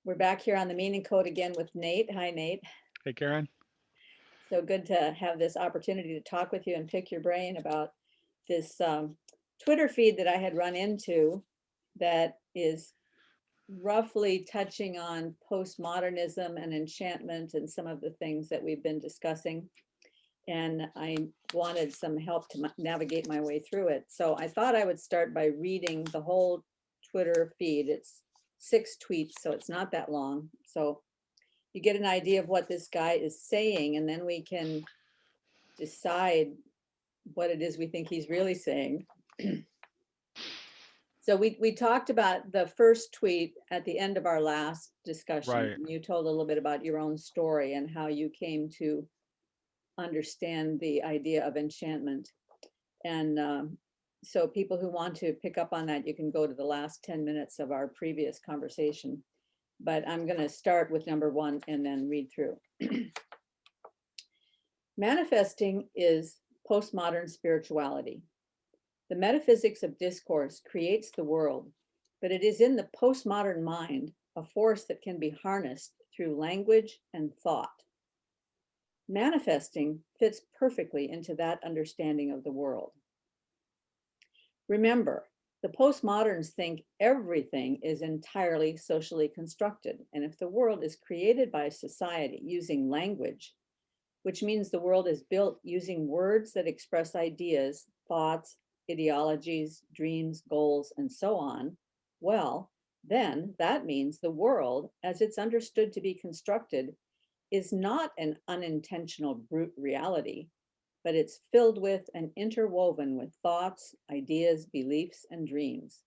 We're back here on the Meaning Code again with Nate. Hi, Nate. Hey, Karen. So good to have this opportunity to talk with you and pick your brain about this Twitter feed that I had run into that is roughly touching on postmodernism and enchantment and some of the things that we've been discussing. And I wanted some help to navigate my way through it. So I thought I would start by reading the whole Twitter feed. It's 6 tweets, so it's not that long. So you get an idea of what this guy is saying, and then we can decide what it is we think he's really saying. So we talked about the first tweet at the end of our last discussion. Right. You told a little bit about your own story and how you came to understand the idea of enchantment. And so people who want to pick up on that, you can go to the last 10 minutes of our previous conversation. But I'm going to start with number 1 and then read through. Manifesting is postmodern spirituality. The metaphysics of discourse creates the world, but it is in the postmodern mind a force that can be harnessed through language and thought. Manifesting fits perfectly into that understanding of the world. Remember, the postmoderns think everything is entirely socially constructed, and if the world is created by society using language, which means the world is built using words that express ideas, thoughts, ideologies, dreams, goals, and so on, well, then that means the world, as it's understood to be constructed, is not an unintentional brute reality, but it's filled with and interwoven with thoughts, ideas, beliefs, and dreams.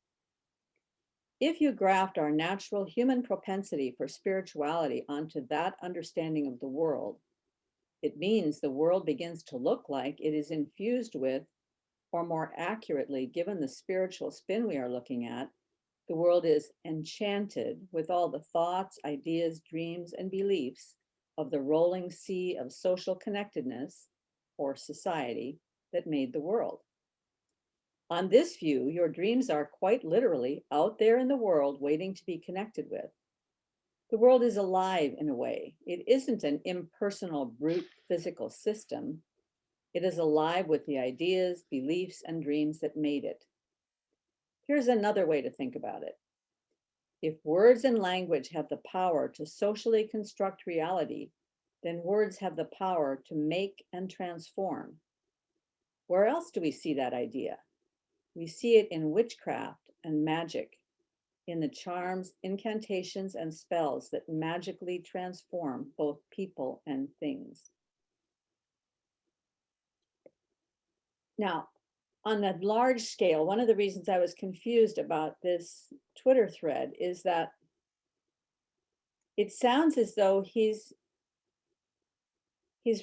If you graft our natural human propensity for spirituality onto that understanding of the world, it means the world begins to look like it is infused with, or more accurately, given the spiritual spin we are looking at, the world is enchanted with all the thoughts, ideas, dreams, and beliefs of the rolling sea of social connectedness, or society, that made the world. On this view, your dreams are quite literally out there in the world waiting to be connected with. The world is alive in a way. It isn't an impersonal, brute physical system. It is alive with the ideas, beliefs, and dreams that made it. Here's another way to think about it. If words and language have the power to socially construct reality, then words have the power to make and transform. Where else do we see that idea? We see it in witchcraft and magic, in the charms, incantations, and spells that magically transform both people and things. Now, on a large scale, one of the reasons I was confused about this Twitter thread is that it sounds as though he's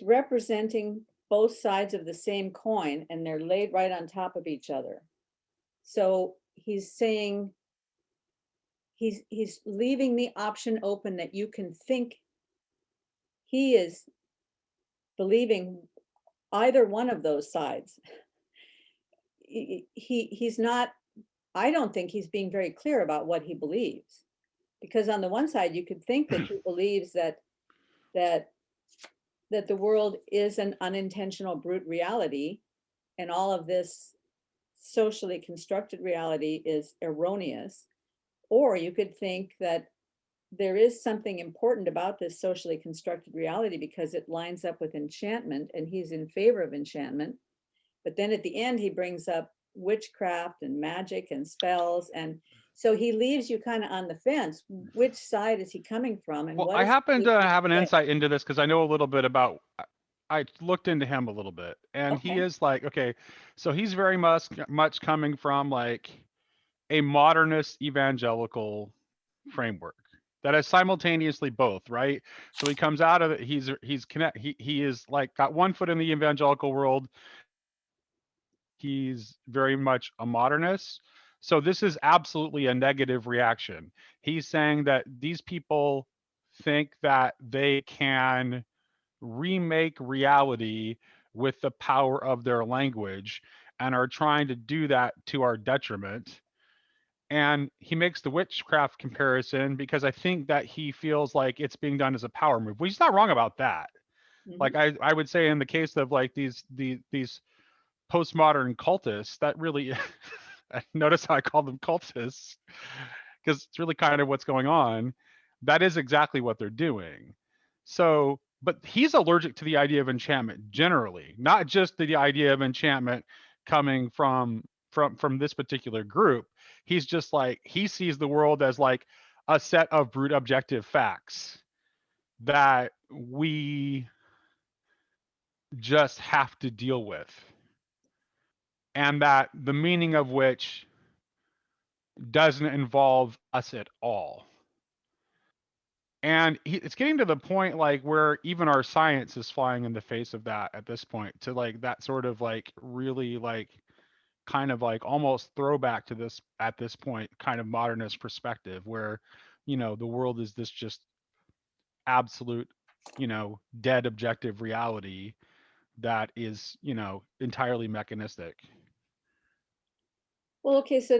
representing both sides of the same coin and they're laid right on top of each other. So he's saying he's leaving the option open that you can think he is believing either one of those sides. He's not, I don't think he's being very clear about what he believes, because on the one side you could think that he believes that that the world is an unintentional brute reality and all of this socially constructed reality is erroneous, or you could think that there is something important about this socially constructed reality because it lines up with enchantment and he's in favor of enchantment. But then at the end, he brings up witchcraft and magic and spells. And so he leaves you kind of on the fence. Which side is he coming from? And Well, what I is happen he to trying have an to say? insight into this because I know a little bit about. I looked into him a little bit, and he Okay. is like, okay, so he's very much coming from like a modernist evangelical framework that is simultaneously both, right? So he comes out of it. He is like got one foot in the evangelical world. He's very much a modernist. So this is absolutely a negative reaction. He's saying that these people think that they can remake reality with the power of their language and are trying to do that to our detriment. And he makes the witchcraft comparison because I think that he feels like it's being done as a power move. Well, he's not wrong about that. Like Mhm. I would say in the case of like these postmodern cultists, that really notice how I call them cultists because it's really kind of what's going on. That is exactly what they're doing. So, but he's allergic to the idea of enchantment generally, not just the idea of enchantment coming from this particular group. He's just like he sees the world as like a set of brute objective facts that we just have to deal with, and that the meaning of which doesn't involve us at all. And it's getting to the point like where even our science is flying in the face of that at this point, to like that sort of like really like kind of like almost throwback to this at this point kind of modernist perspective where the world is this just absolute dead objective reality that is entirely mechanistic. Well, okay, so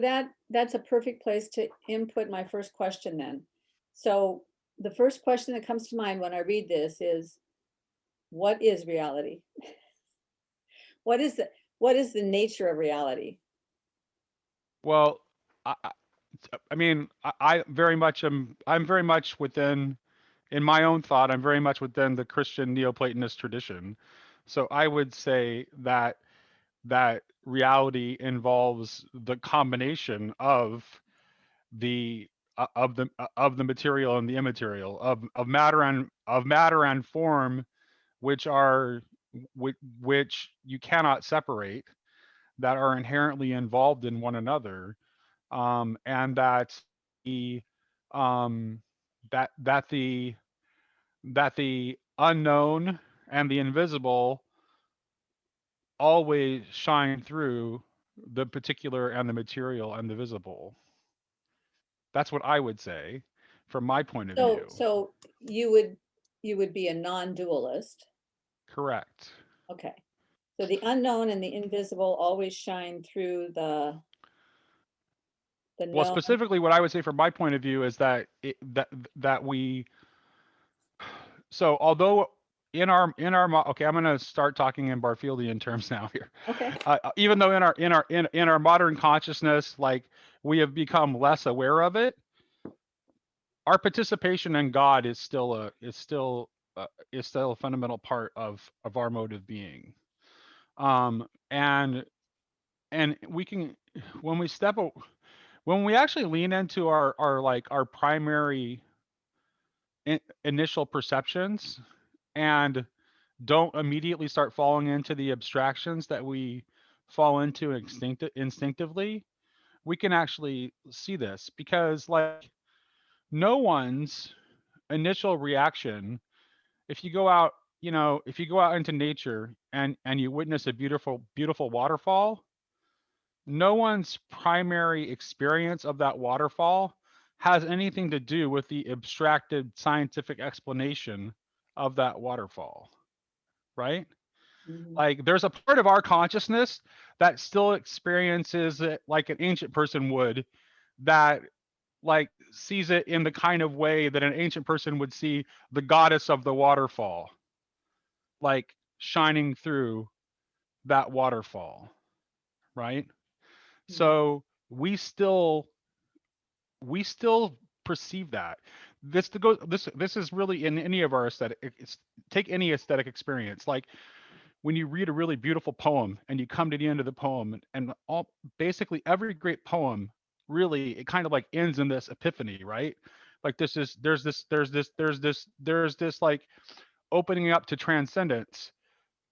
that's a perfect place to input my first question then. So the first question that comes to mind when I read this is, what is reality? What is the nature of reality? Well, I mean, I very much I'm very much within, in my own thought, I'm very much within the Christian neoplatonist tradition. So I would say that reality involves the combination of the material and the immaterial, of matter and form, which are which you cannot separate, that are inherently involved in one another, and the um, that the unknown and the invisible always shine through the particular and the material and the visible. That's what I would say from my point of So view. so you would be a non-dualist. Correct. Okay. So the unknown and the invisible always shine through the Well, known. specifically, what I would say from my point of view is that that we, so although okay, I'm going to start talking in Barfieldian terms now here. Okay. Even though in our modern consciousness, like we have become less aware of it, our participation in God is still a fundamental part of our mode of being. Um, and we can, when we when we actually lean into our primary initial perceptions and don't immediately start falling into the abstractions that we fall into instinctively, we can actually see this because like no one's initial reaction, if you go out, if you go out into nature and you witness a beautiful waterfall, no one's primary experience of that waterfall has anything to do with the abstracted scientific explanation of that waterfall, right? Mhm. Like there's a part of our consciousness that still experiences it like an ancient person would, that like sees it in the kind of way that an ancient person would see the goddess of the waterfall, like shining through that waterfall, right? Mhm. So we still perceive that. This is really in any of our aesthetic. Take any aesthetic experience. Like when you read a really beautiful poem and you come to the end of the poem, and all basically every great poem really it kind of like ends in this epiphany, right? Like this is there's this like opening up to transcendence,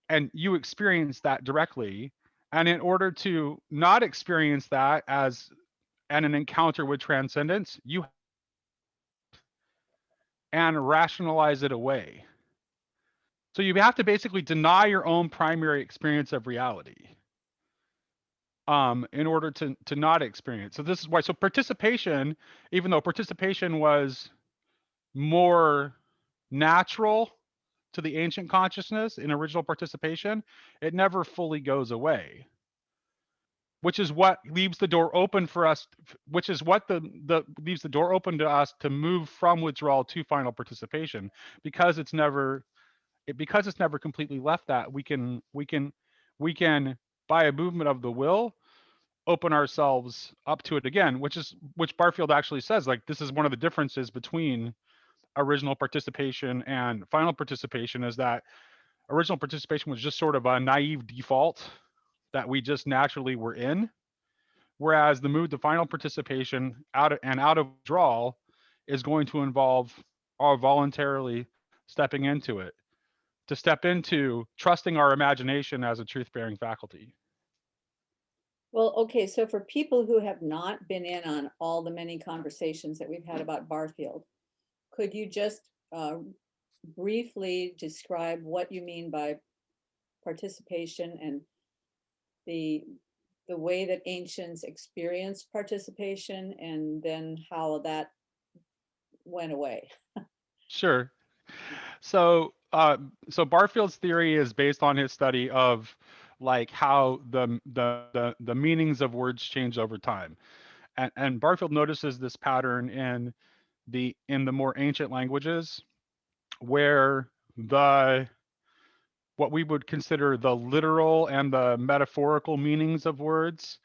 and you experience that directly. And in order to not experience that as an encounter with transcendence, you and rationalize it away. So you have to basically deny your own primary experience of reality, in order to not experience. So this is why. So participation, even though participation was more natural to the ancient consciousness in original participation, it never fully goes away. which is what leaves the door open for us, which is what the leaves the door open to us to move from withdrawal to final participation, because because it's never completely left that we can by a movement of the will open ourselves up to it again, which Barfield actually says, like, this is one of the differences between original participation and final participation, is that original participation was just sort of a naive default that we just naturally were in, whereas the move to final participation out of withdrawal is going to involve our voluntarily stepping into it, to step into trusting our imagination as a truth-bearing faculty. Well, okay, so for people who have not been in on all the many conversations that we've had about Barfield, could you just briefly describe what you mean by participation and the the way that ancients experienced participation, and then how that went away? Sure. So Barfield's theory is based on his study of like how the meanings of words change over time, and Barfield notices this pattern in the more ancient languages, where the what we would consider the literal and the metaphorical meanings of words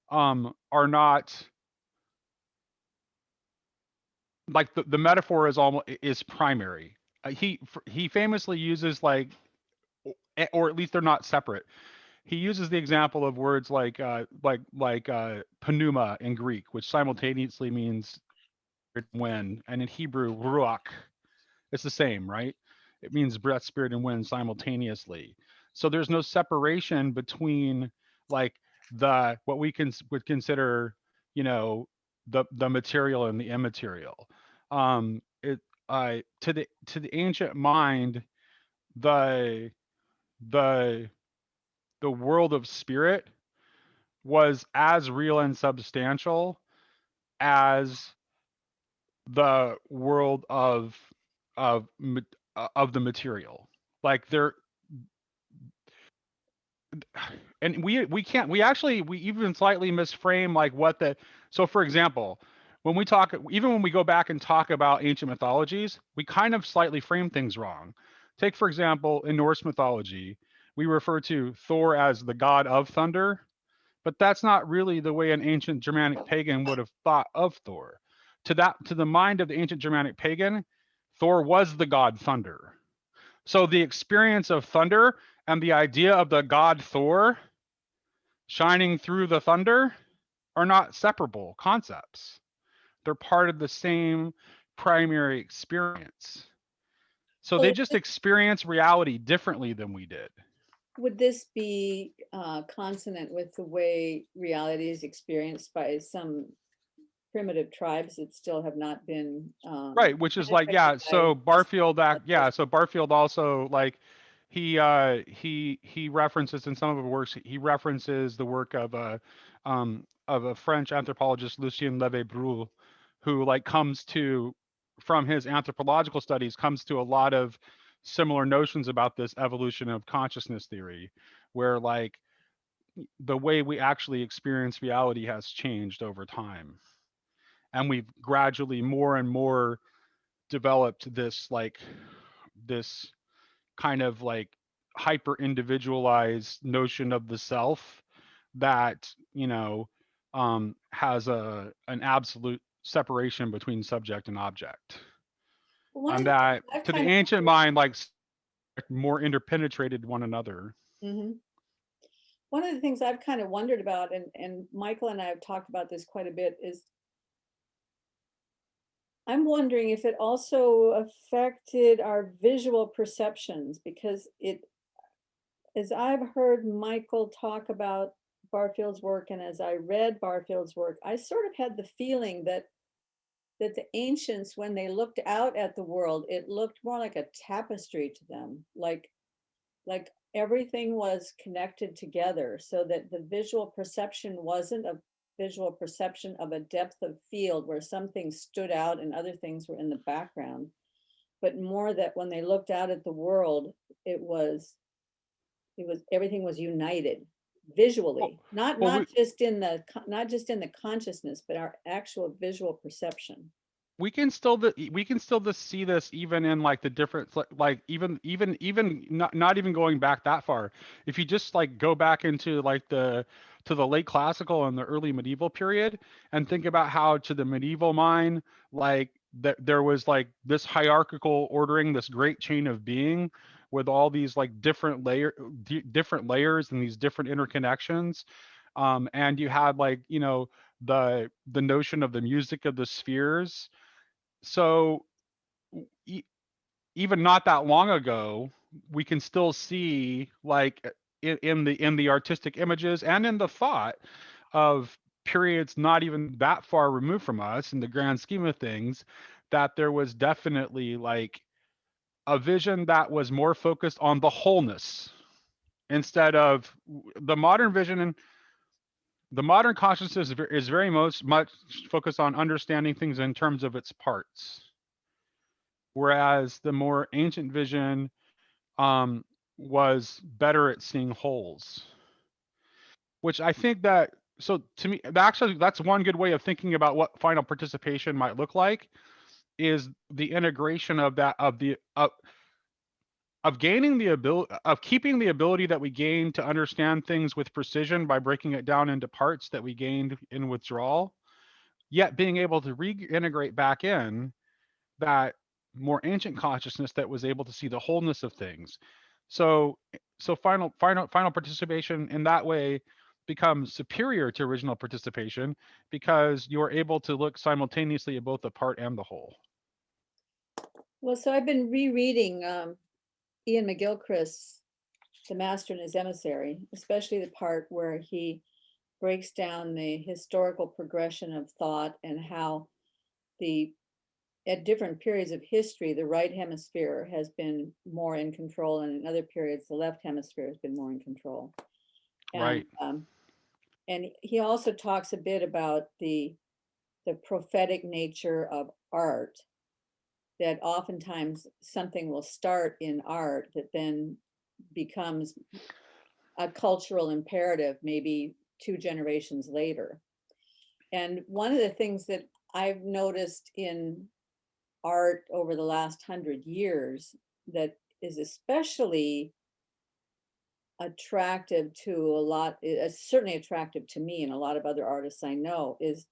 are not, like, the metaphor is almost is primary. He famously uses like, or at least they're not separate. He uses the example of words like pneuma in Greek, which simultaneously means wind, and in Hebrew ruach. It's the same, right? It means breath, spirit, and wind simultaneously. So there's no separation between, like, the what we would consider, you know, the material and the immaterial. It to the ancient mind, the the the world of spirit was as real and substantial as the world of of the material. Like, there, and we can't we actually we even slightly misframe like what the so for example, when we talk, even when we go back and talk about ancient mythologies, we kind of slightly frame things wrong. Take, for example, in Norse mythology, we refer to Thor as the god of thunder, but that's not really the way an ancient Germanic pagan would have thought of Thor. To the mind of the ancient Germanic pagan, Thor was the god thunder. So the experience of thunder and the idea of the god Thor shining through the thunder are not separable concepts. They're part of the same primary experience. So they Well, just experience reality differently than we did. would this be consonant with the way reality is experienced by some primitive tribes that still have not been Right, which is like, penetrated yeah, by so Barfield Western? so Barfield also, like, he references in some of the works, he references the work of a French anthropologist, Lucien Levy-Bruhl, who, like, comes to, from his anthropological studies, comes to a lot of similar notions about this evolution of consciousness theory, where, like, the way we actually experience reality has changed over time, and we've gradually more and more developed this kind of like hyper individualized notion of the self that, has an absolute separation between subject and object, One of and the things that I've to the kind of ancient mind, like, more interpenetrated one another. mhm. One of the things I've kind of wondered about, and Michael and I have talked about this quite a bit, is I'm wondering if it also affected our visual perceptions, because it, as I've heard Michael talk about Barfield's work and as I read Barfield's work, I sort of had the feeling that the ancients, when they looked out at the world, it looked more like a tapestry to them, like everything was connected together, so that the visual perception wasn't a visual perception of a depth of field where some things stood out and other things were in the background, but more that when they looked out at the world, it was everything was united. visually, well, we, not just in the consciousness, but our actual visual perception. we can still just see this even in like the different like even not even going back that far. If you just like go back into like the late classical and the early medieval period and think about how to the medieval mind, like that there was like this hierarchical ordering, this great chain of being with all these like different layers and these different interconnections. And you had like, you know, the notion of the music of the spheres. So e- even not that long ago, we can still see like in the artistic images and in the thought of periods not even that far removed from us in the grand scheme of things, that there was definitely like a vision that was more focused on the wholeness instead of the modern vision. And the modern consciousness is very much focused on understanding things in terms of its parts, whereas the more ancient vision um, was better at seeing wholes. Which I think that, so to me, actually that's one good way of thinking about what final participation might look like, is the integration of that of gaining the ability of keeping the ability that we gained to understand things with precision by breaking it down into parts that we gained in withdrawal, yet being able to reintegrate back in that more ancient consciousness that was able to see the wholeness of things. So final participation in that way becomes superior to original participation because you're able to look simultaneously at both the part and the whole. Well, so I've been rereading Ian McGilchrist's The Master and His Emissary, especially the part where he breaks down the historical progression of thought and how the at different periods of history, the right hemisphere has been more in control, and in other periods, the left hemisphere has been more in control. And Right. and he also talks a bit about the prophetic nature of art. That oftentimes something will start in art that then becomes a cultural imperative, maybe 2 generations later. And one of the things that I've noticed in art over the last 100 years that is especially attractive to a lot, certainly attractive to me and a lot of other artists I know, is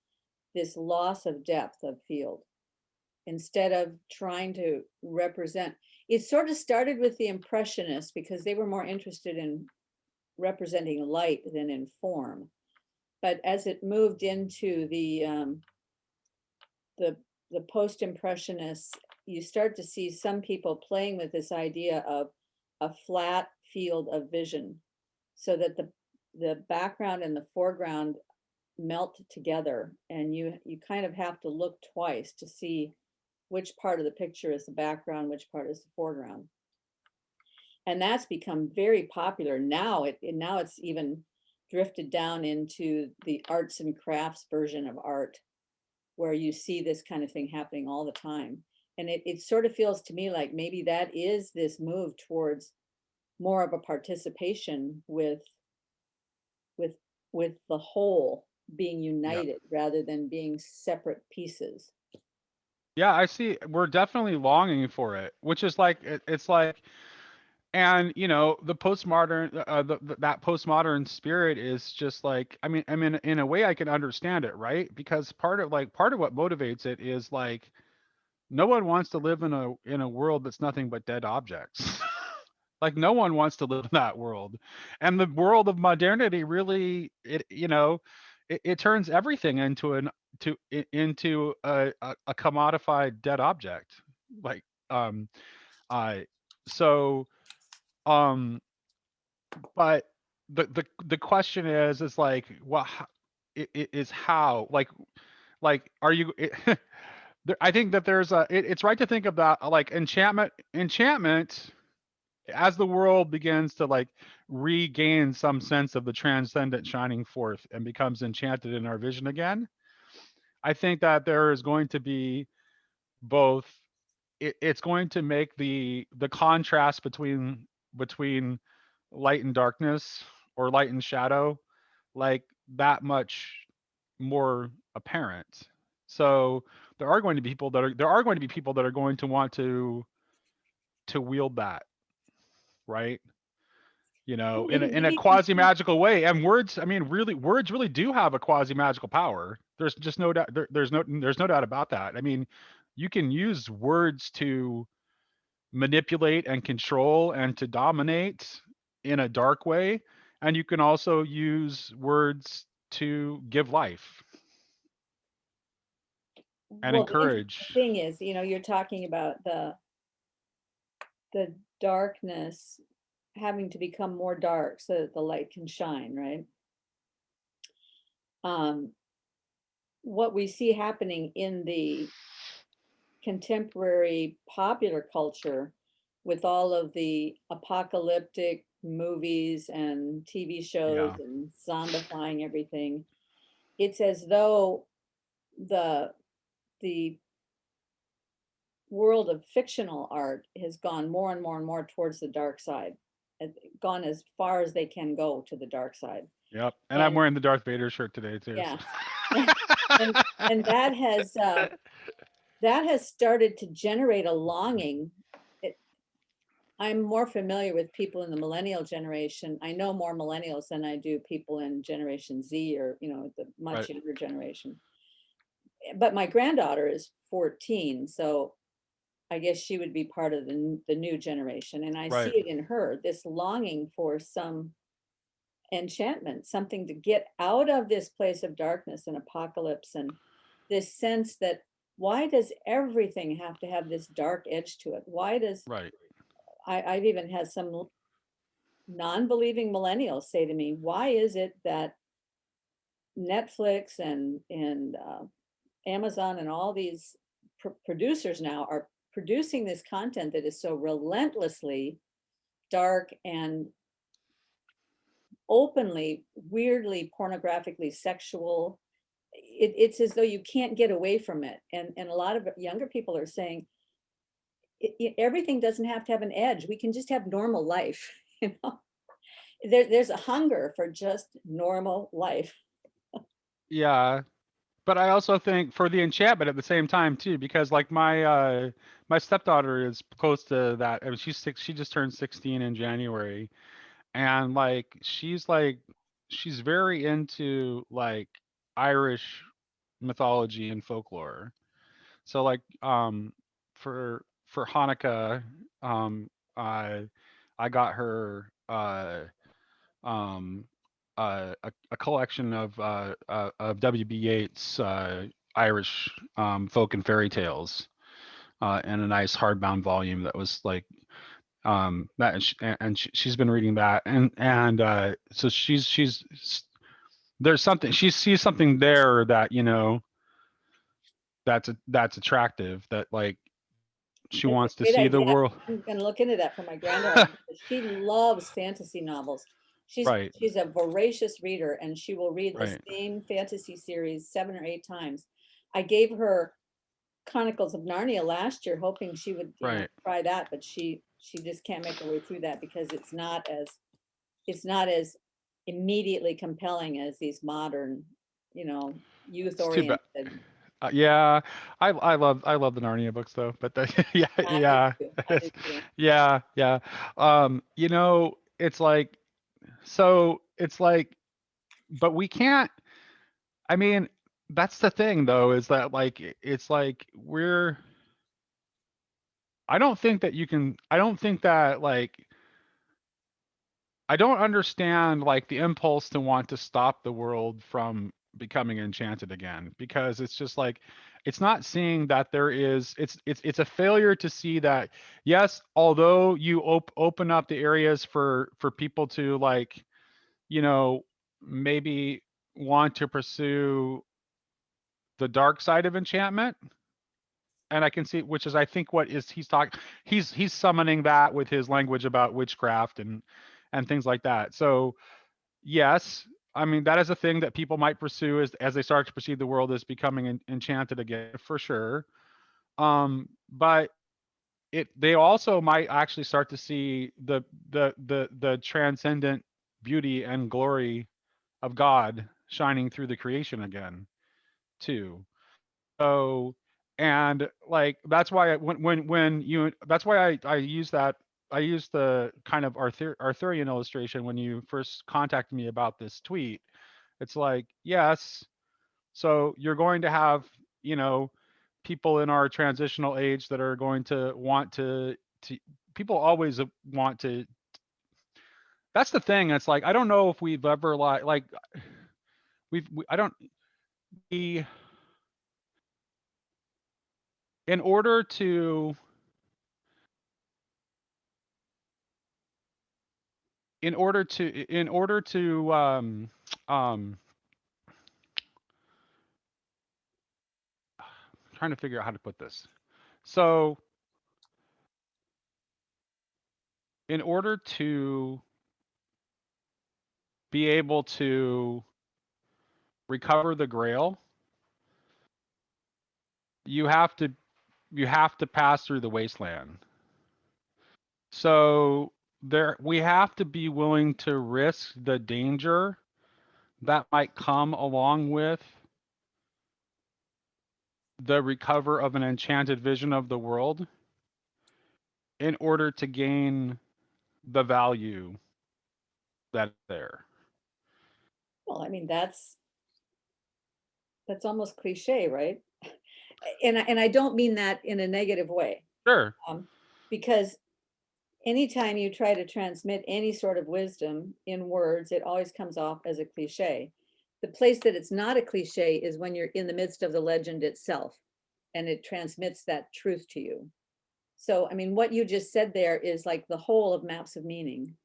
this loss of depth of field. Instead of trying to represent, it sort of started with the Impressionists because they were more interested in representing light than in form. But as it moved into the the post-impressionists, you start to see some people playing with this idea of a flat field of vision so that the background and the foreground melt together, and you kind of have to look twice to see which part of the picture is the background, which part is the foreground. And that's become very popular now. Now it's even drifted down into the arts and crafts version of art, where you see this kind of thing happening all the time. And it sort of feels to me like maybe that is this move towards more of a participation with with the whole being Yeah. united rather than being separate pieces. Yeah, I see. We're definitely longing for it, which is like it's like, and you know, the postmodern that postmodern spirit is just like, I mean in a way I can understand it, right? Because part of what motivates it is like no one wants to live in a world that's nothing but dead objects. Like no one wants to live in that world. And the world of modernity really, it you know, it turns everything into into a commodified dead object. Like I so um but the question is like, well, it is how like are you I think that it's right to think about like enchantment as the world begins to like regain some sense of the transcendent shining forth and becomes enchanted in our vision again. I think that there is going to be both, it's going to make the contrast between light and darkness or light and shadow, like that much more apparent. So there are going to be people that are going to want to wield that, right? You know, in a Maybe quasi magical way. And words, I mean, really, words really do have a quasi magical power. There's just no doubt. There's no doubt about that. I mean, you can use words to manipulate and control and to dominate in a dark way, and you can also use words to give life and well, the interesting encourage. thing is, you're talking about the darkness having to become more dark so that the light can shine, right? Um, what we see happening in the contemporary popular culture with all of the apocalyptic movies and TV shows Yeah, and zombifying everything, it's as though the the world of fictional art has gone more and more and more towards the dark side, gone as far as they can go to the dark side. yep. And I'm And wearing the Darth Vader shirt today too. yeah, So. and and that has started to generate a longing. It, I'm more familiar with people in the millennial generation. I know more millennials than I do people in Generation Z, or the much Right, younger generation. But my granddaughter is 14, so I guess she would be part of the new generation. And I see right, it in her, this longing for some enchantment, something to get out of this place of darkness and apocalypse, and this sense that, why does everything have to have this dark edge to it? Why does right. I've even had some non-believing millennials say to me, why is it that Netflix and Amazon and all these producers now are producing this content that is so relentlessly dark and openly, weirdly, pornographically sexual? It's as though you can't get away from it. And a lot of younger people are saying, everything doesn't have to have an edge. We can just have normal life. You know, there's a hunger for just normal life. Yeah, but I also think for the enchantment at the same time too, because like my stepdaughter is close to that. I mean, she's six. She just turned 16 in January, and she's very into like Irish mythology and folklore. So like for Hanukkah, um I I got her um a collection of W.B. Yeats Irish folk and fairy tales in a nice hardbound volume that was like that and she's been reading that and so there's something she sees something there that that's attractive that like she That's a wants to great see the idea. world. I'm gonna look into that for my granddaughter because she loves fantasy novels. She's Right, she's a voracious reader, and she will read the right, same fantasy series 7 or 8 times. I gave her Chronicles of Narnia last year, hoping she would, right. try that, but she just can't make her way through that because it's not as immediately compelling as these modern, youth It's too bad. oriented. Yeah, I love the Narnia books though, but yeah, I do yeah, too. I do too. yeah, yeah. It's like it's like, but we can't. I mean, that's the thing though, is that like it's like we're. I don't think that you can. I don't think that like I don't understand like the impulse to want to stop the world from becoming enchanted again because it's just like it's not seeing that there is it's a failure to see that yes, although you open up the areas for people to like, you know, maybe want to pursue the dark side of enchantment, and I can see, which is I think what is he's talking, he's summoning that with his language about witchcraft and things like that. So yes, I mean that is a thing that people might pursue as they start to perceive the world as becoming enchanted again, for sure. But they also might actually start to see the transcendent beauty and glory of God shining through the creation again, too. So, and like that's why when you that's why I use that I use the kind of Arthurian illustration when you first contacted me about this tweet. It's like, yes, so you're going to have, you know, people in our transitional age that are going to want to people always want to. That's the thing. It's like I don't know if we've ever like I don't we in order to in order to um trying to figure out how to put this. So in order to be able to recover the grail, you have to you have to pass through the wasteland. So there we have to be willing to risk the danger that might come along with the recover of an enchanted vision of the world in order to gain the value that's there. Well, I mean, that's almost cliche, right? And I don't mean that in a negative way, Sure. because anytime you try to transmit any sort of wisdom in words, it always comes off as a cliche. The place that it's not a cliche is when you're in the midst of the legend itself and it transmits that truth to you. So, I mean, what you just said there is like the whole of Maps of Meaning.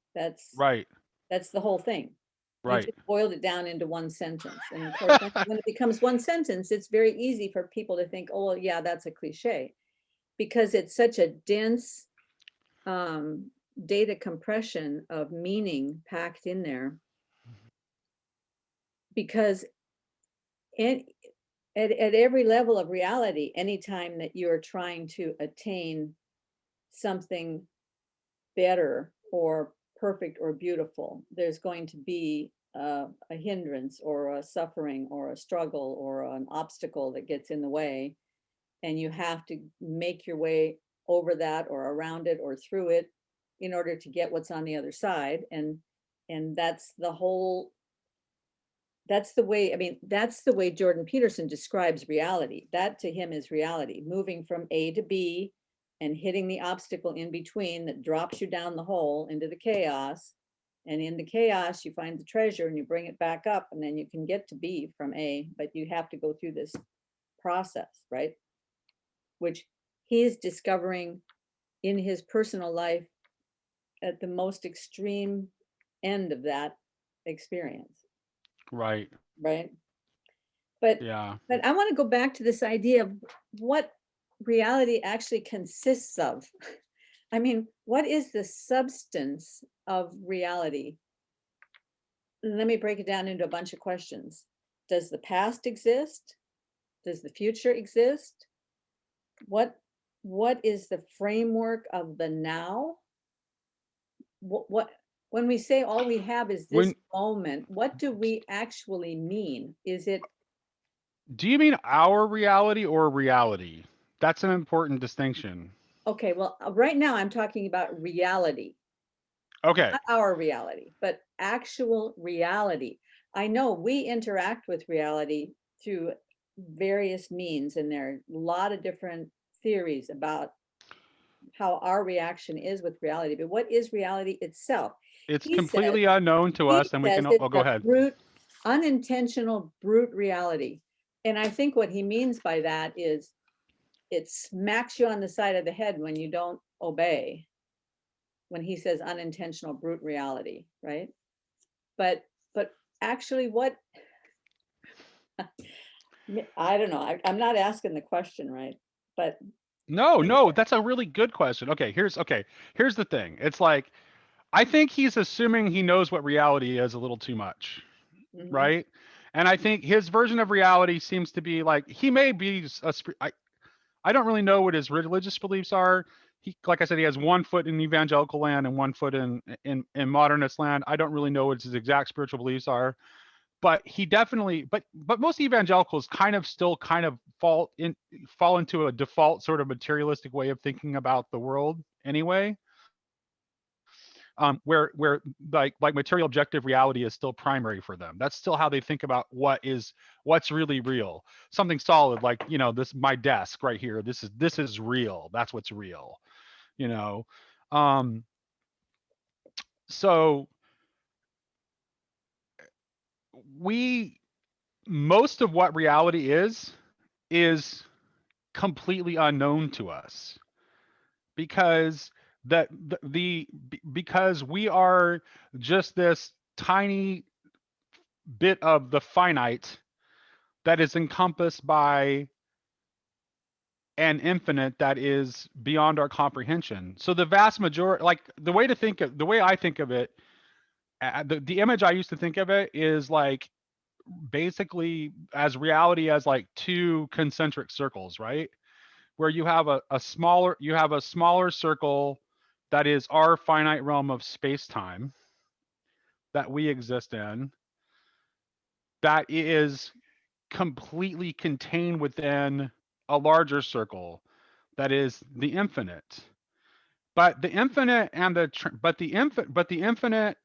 Right. That's the whole thing. You Right. just boiled it down into one sentence. And of course, when it becomes one sentence, it's very easy for people to think, oh, well, yeah, that's a cliche, because it's such a dense data compression of meaning packed in there. Because at, at every level of reality, anytime that you're trying to attain something better or perfect or beautiful, there's going to be a hindrance or a suffering or a struggle or an obstacle that gets in the way. And you have to make your way over that or around it or through it in order to get what's on the other side. And that's the whole, that's the way, I mean, that's the way Jordan Peterson describes reality. That to him is reality, moving from A to B and hitting the obstacle in between that drops you down the hole into the chaos. And in the chaos, you find the treasure and you bring it back up, and then you can get to B from A, but you have to go through this process, right? Which he's discovering in his personal life at the most extreme end of that experience, Right. right? But Yeah. but I want to go back to this idea of what reality actually consists of. I mean, what is the substance of reality? Let me break it down into a bunch of questions. Does the past exist? Does the future exist? What what is the framework of the now? What when we say all we have is this When moment, what do we actually mean? Is it do you mean our reality or reality? That's an important distinction. okay? Well, right now I'm talking about reality, Okay. not our reality, but actual reality. I know we interact with reality through various means, and there are a lot of different theories about how our reaction is with reality. But what is reality itself? It's He says completely unknown to he us and we says can it's oh, go a ahead. brute, unintentional, brute reality. And I think what he means by that is it smacks you on the side of the head when you don't obey, when he says unintentional, brute reality, right? But but actually what I don't know. I'm not asking the question right, but No, no, that's a really good question. Here's the thing. It's like I think he's assuming he knows what reality is a little too much, mhm. right? And I think his version of reality seems to be like he may be I don't really know what his religious beliefs are. like I said, he has 1 foot in evangelical land and 1 foot in modernist land. I don't really know what his exact spiritual beliefs are, but he definitely, but most evangelicals kind of still kind of fall into a default sort of materialistic way of thinking about the world anyway. Where like material objective reality is still primary for them. That's still how they think about what's really real. Something solid, like, this, my desk right here. This is real. That's what's real. You know, um, so we most of what reality is completely unknown to us, because because we are just this tiny bit of the finite that is encompassed by an infinite that is beyond our comprehension. So the vast majority, like the way I think of it, the image I used to think of it is like basically as reality as like two concentric circles, right? Where you have a smaller circle that is our finite realm of space time that we exist in, that is completely contained within a larger circle that is the infinite. But the infinite and the infinite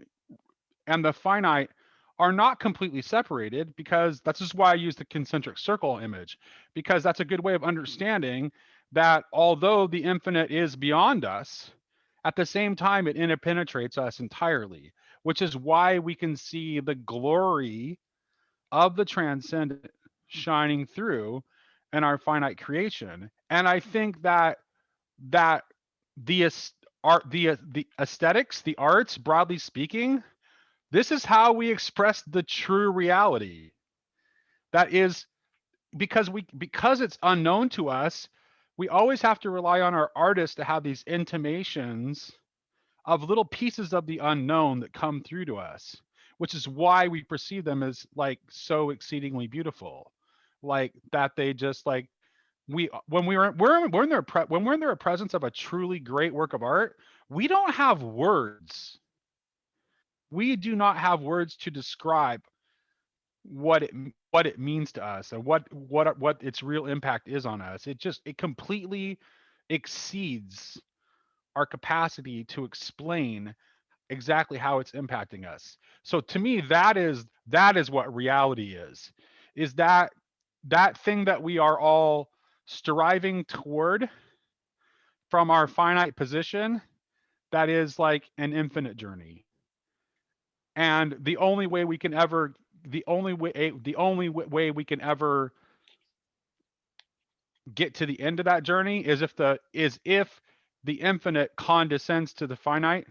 and the finite are not completely separated, because that's just why I use the concentric circle image, because that's a good way of understanding that although the infinite is beyond us, at the same time it interpenetrates us entirely, which is why we can see the glory of the transcendent shining through in our finite creation. And I think that the art, the aesthetics, the arts, broadly speaking, this is how we express the true reality. That is because it's unknown to us, we always have to rely on our artists to have these intimations of little pieces of the unknown that come through to us, which is why we perceive them as like so exceedingly beautiful. Like that they just like we when we're in their when we're in their presence of a truly great work of art, we don't have words. We do not have words to describe what it means to us and what its real impact is on us. It completely exceeds our capacity to explain exactly how it's impacting us. So to me, that is what reality is that thing that we are all striving toward from our finite position, that is like an infinite journey. And the only way we can ever get to the end of that journey is if the infinite condescends to the finite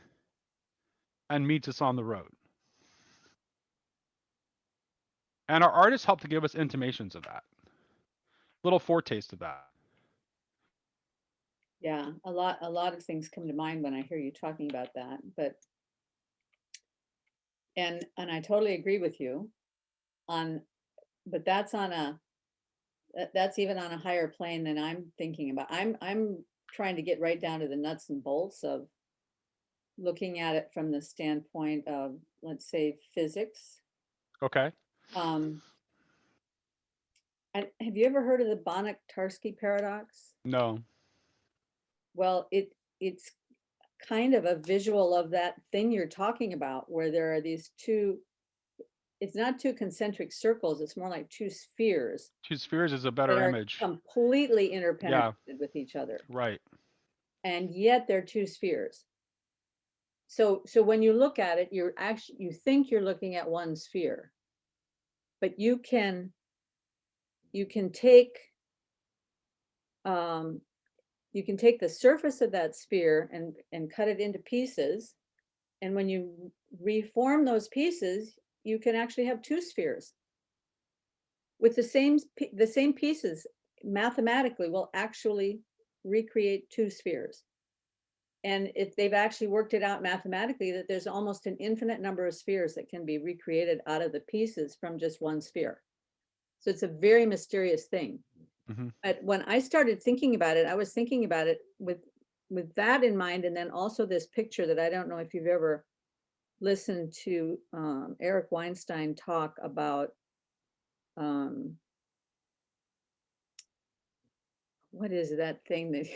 and meets us on the road. And our artists help to give us intimations of that, little foretaste of that. Yeah, a lot of things come to mind when I hear you talking about that, but and I totally agree with you on, but that's even on a higher plane than I'm thinking about. I'm trying to get right down to the nuts and bolts of looking at it from the standpoint of, let's say, physics. Okay. Um, have you ever heard of the Banach-Tarski paradox? No. Well, it's kind of a visual of that thing you're talking about, where there are these two, it's not two concentric circles, it's more like two spheres Two spheres is a that better are image. completely Yeah. interpenetrated with each other. Right. And yet they're two spheres. So when you look at it, you think you're looking at one sphere, but you can take um, you can take the surface of that sphere and cut it into pieces. And when you reform those pieces, you can actually have two spheres with the same pieces. Mathematically will actually recreate two spheres. And if they've actually worked it out mathematically, that there's almost an infinite number of spheres that can be recreated out of the pieces from just one sphere. So it's a very mysterious thing. Hmm. But when I started thinking about it, I was thinking about it with with that in mind, and then also this picture that I don't know if you've ever listened to Eric Weinstein talk about um, what is that thing that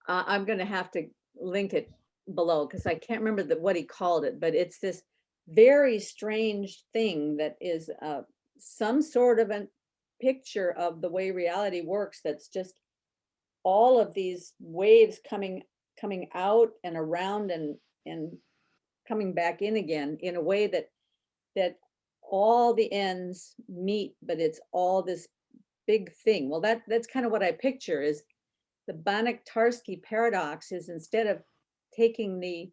I'm going to have to link it below because I can't remember what he called it, but it's this very strange thing that is some sort of a picture of the way reality works. That's just all of these waves coming out and around and coming back in again in a way that all the ends meet, but it's all this big thing. Well, that's kind of what I picture is the Banach-Tarski paradox is instead of taking the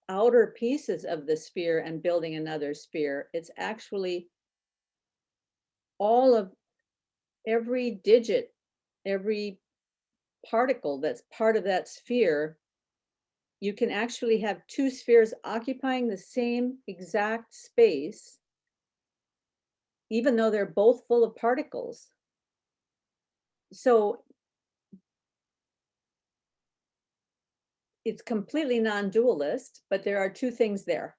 outer pieces of the sphere and building another sphere, it's actually all of every digit, every particle that's part of that sphere. You can actually have two spheres occupying the same exact space, even though they're both full of particles. So it's completely non-dualist, but there are two things there.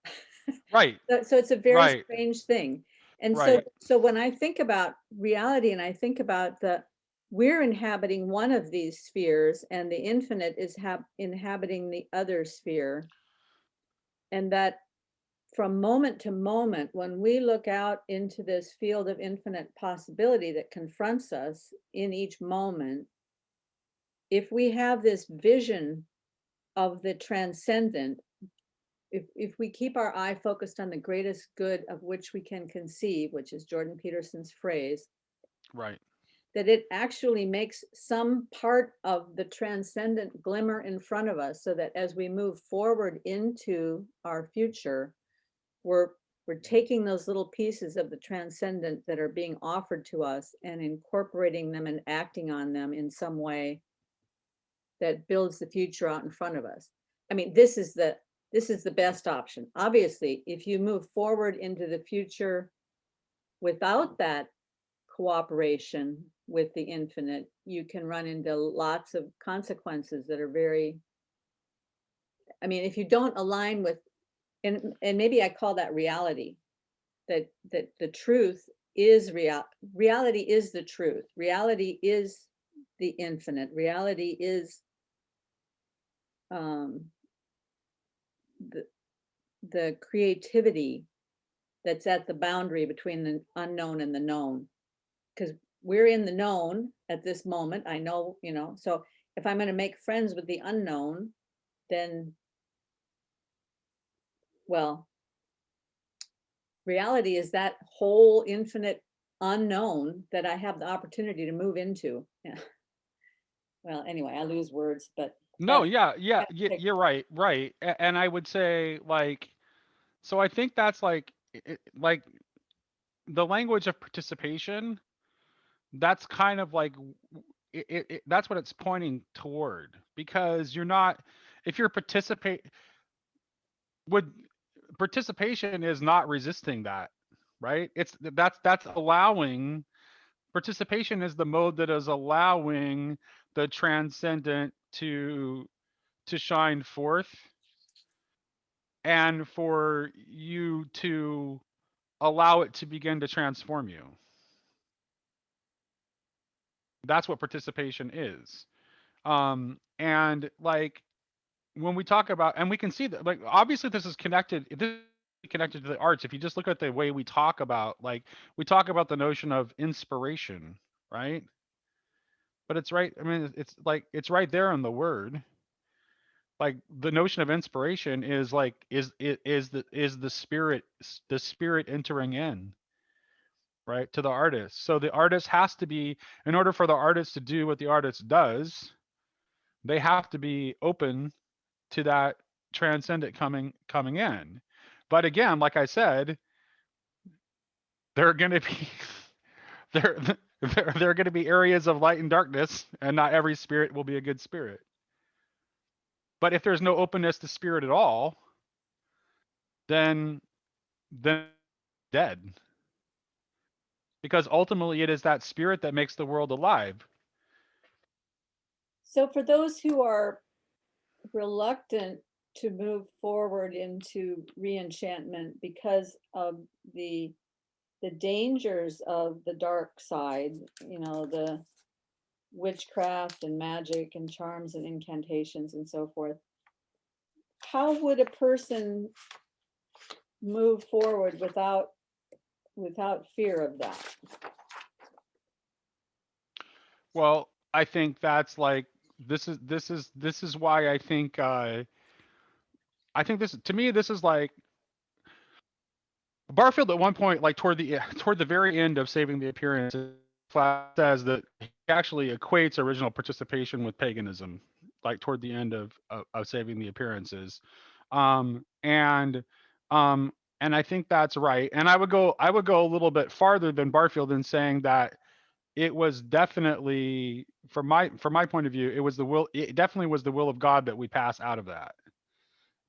Right. So it's a very Right. strange thing. And Right. so when I think about reality and I think about we're inhabiting one of these spheres and the infinite is inhabiting the other sphere, and that from moment to moment, when we look out into this field of infinite possibility that confronts us in each moment, if we have this vision of the transcendent, if we keep our eye focused on the greatest good of which we can conceive, which is Jordan Peterson's phrase, Right. that it actually makes some part of the transcendent glimmer in front of us so that as we move forward into our future, we're taking those little pieces of the transcendent that are being offered to us and incorporating them and acting on them in some way that builds the future out in front of us. I mean, this is the best option. Obviously, if you move forward into the future without that cooperation with the infinite, you can run into lots of consequences that are very, I mean, if you don't align with, and maybe I call that reality, that the truth is reality is the truth. Reality is the infinite. Reality is um, the creativity that's at the boundary between the unknown and the known. Because we're in the known at this moment. I know, so if I'm going to make friends with the unknown, then, well, reality is that whole infinite unknown that I have the opportunity to move into. Yeah. Well, anyway, I lose words, but No, that's yeah, yeah, that's the you're picture. right, right. And I would say like, so I think that's like, like the language of participation. That's kind of like, that's what it's pointing toward, because you're not, if you're would participation is not resisting that, right? That's allowing. Participation is the mode that is allowing the transcendent to shine forth, and for you to allow it to begin to transform you. That's what participation is. And like when we talk about, and we can see that, like, obviously this is connected to the arts. If you just look at the way we talk about, like, we talk about the notion of inspiration, right? But it's right. I mean, it's like it's right there in the word. Like the notion of inspiration is like is the spirit entering in, right, to the artist. So the artist has to be, in order for the artist to do what the artist does, they have to be open to that transcendent coming in. But again, like I said, there are going to be there there are going to be areas of light and darkness, and not every spirit will be a good spirit. But if there's no openness to spirit at all, then dead, because ultimately it is that spirit that makes the world alive. So for those who are reluctant to move forward into re-enchantment because of the dangers of the dark side, the witchcraft and magic and charms and incantations and so forth, how would a person move forward without fear of that? Well, I think that's like this is why I think this to me this is like Barfield at one point, like toward the very end of Saving the Appearance, says that he actually equates original participation with paganism, like toward the end of Saving the Appearances, um, and um, and I think that's right. And I would go a little bit farther than Barfield in saying that it was definitely from my point of view, it definitely was the will of God that we pass out of that,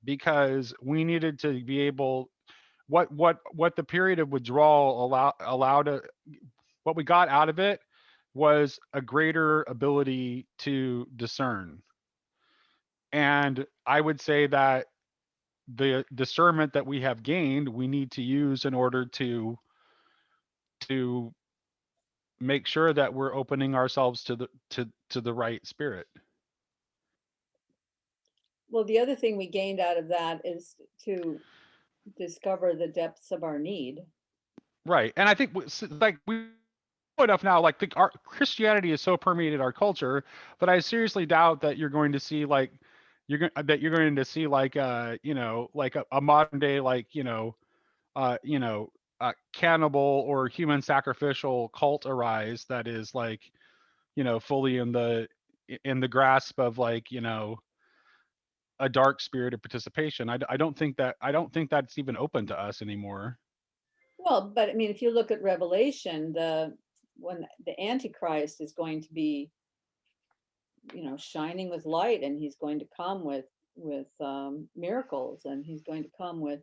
because we needed to be able what the period of withdrawal allowed what we got out of it was a greater ability to discern. And I would say that the discernment that we have gained, we need to use in order to make sure that we're opening ourselves to the right spirit. Well, the other thing we gained out of that is to discover the depths of our need. Right. And I think like we know enough now, like our Christianity is so permeated our culture that I seriously doubt that you're going to see like you're going to see like like a modern day like uh you know cannibal or human sacrificial cult arise that is like fully in the grasp of like a dark spirit of participation. I don't think that's even open to us anymore. Well, but I mean, if you look at Revelation, when the Antichrist is going to be, shining with light, and he's going to come with miracles, and he's going to come with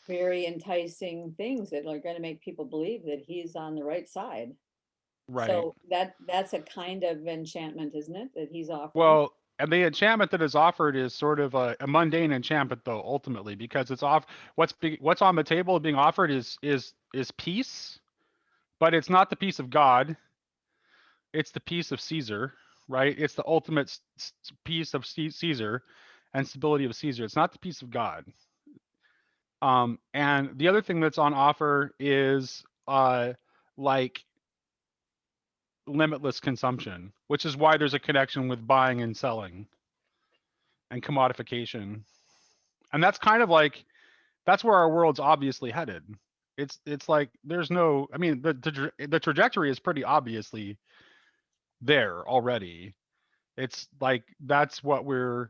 very enticing things that are going to make people believe that he's on the right side. Right. So that's a kind of enchantment, isn't it, that he's offering? Well, and the enchantment that is offered is sort of a mundane enchantment, though, ultimately, because what's on the table being offered is peace, but it's not the peace of God. It's the peace of Caesar, right? It's the ultimate peace of Caesar and stability of Caesar. It's not the peace of God. And the other thing that's on offer is like limitless consumption, which is why there's a connection with buying and selling and commodification. And that's kind of like that's where our world's obviously headed. It's like there's no, I mean, the trajectory is pretty obviously there already. It's like that's what we're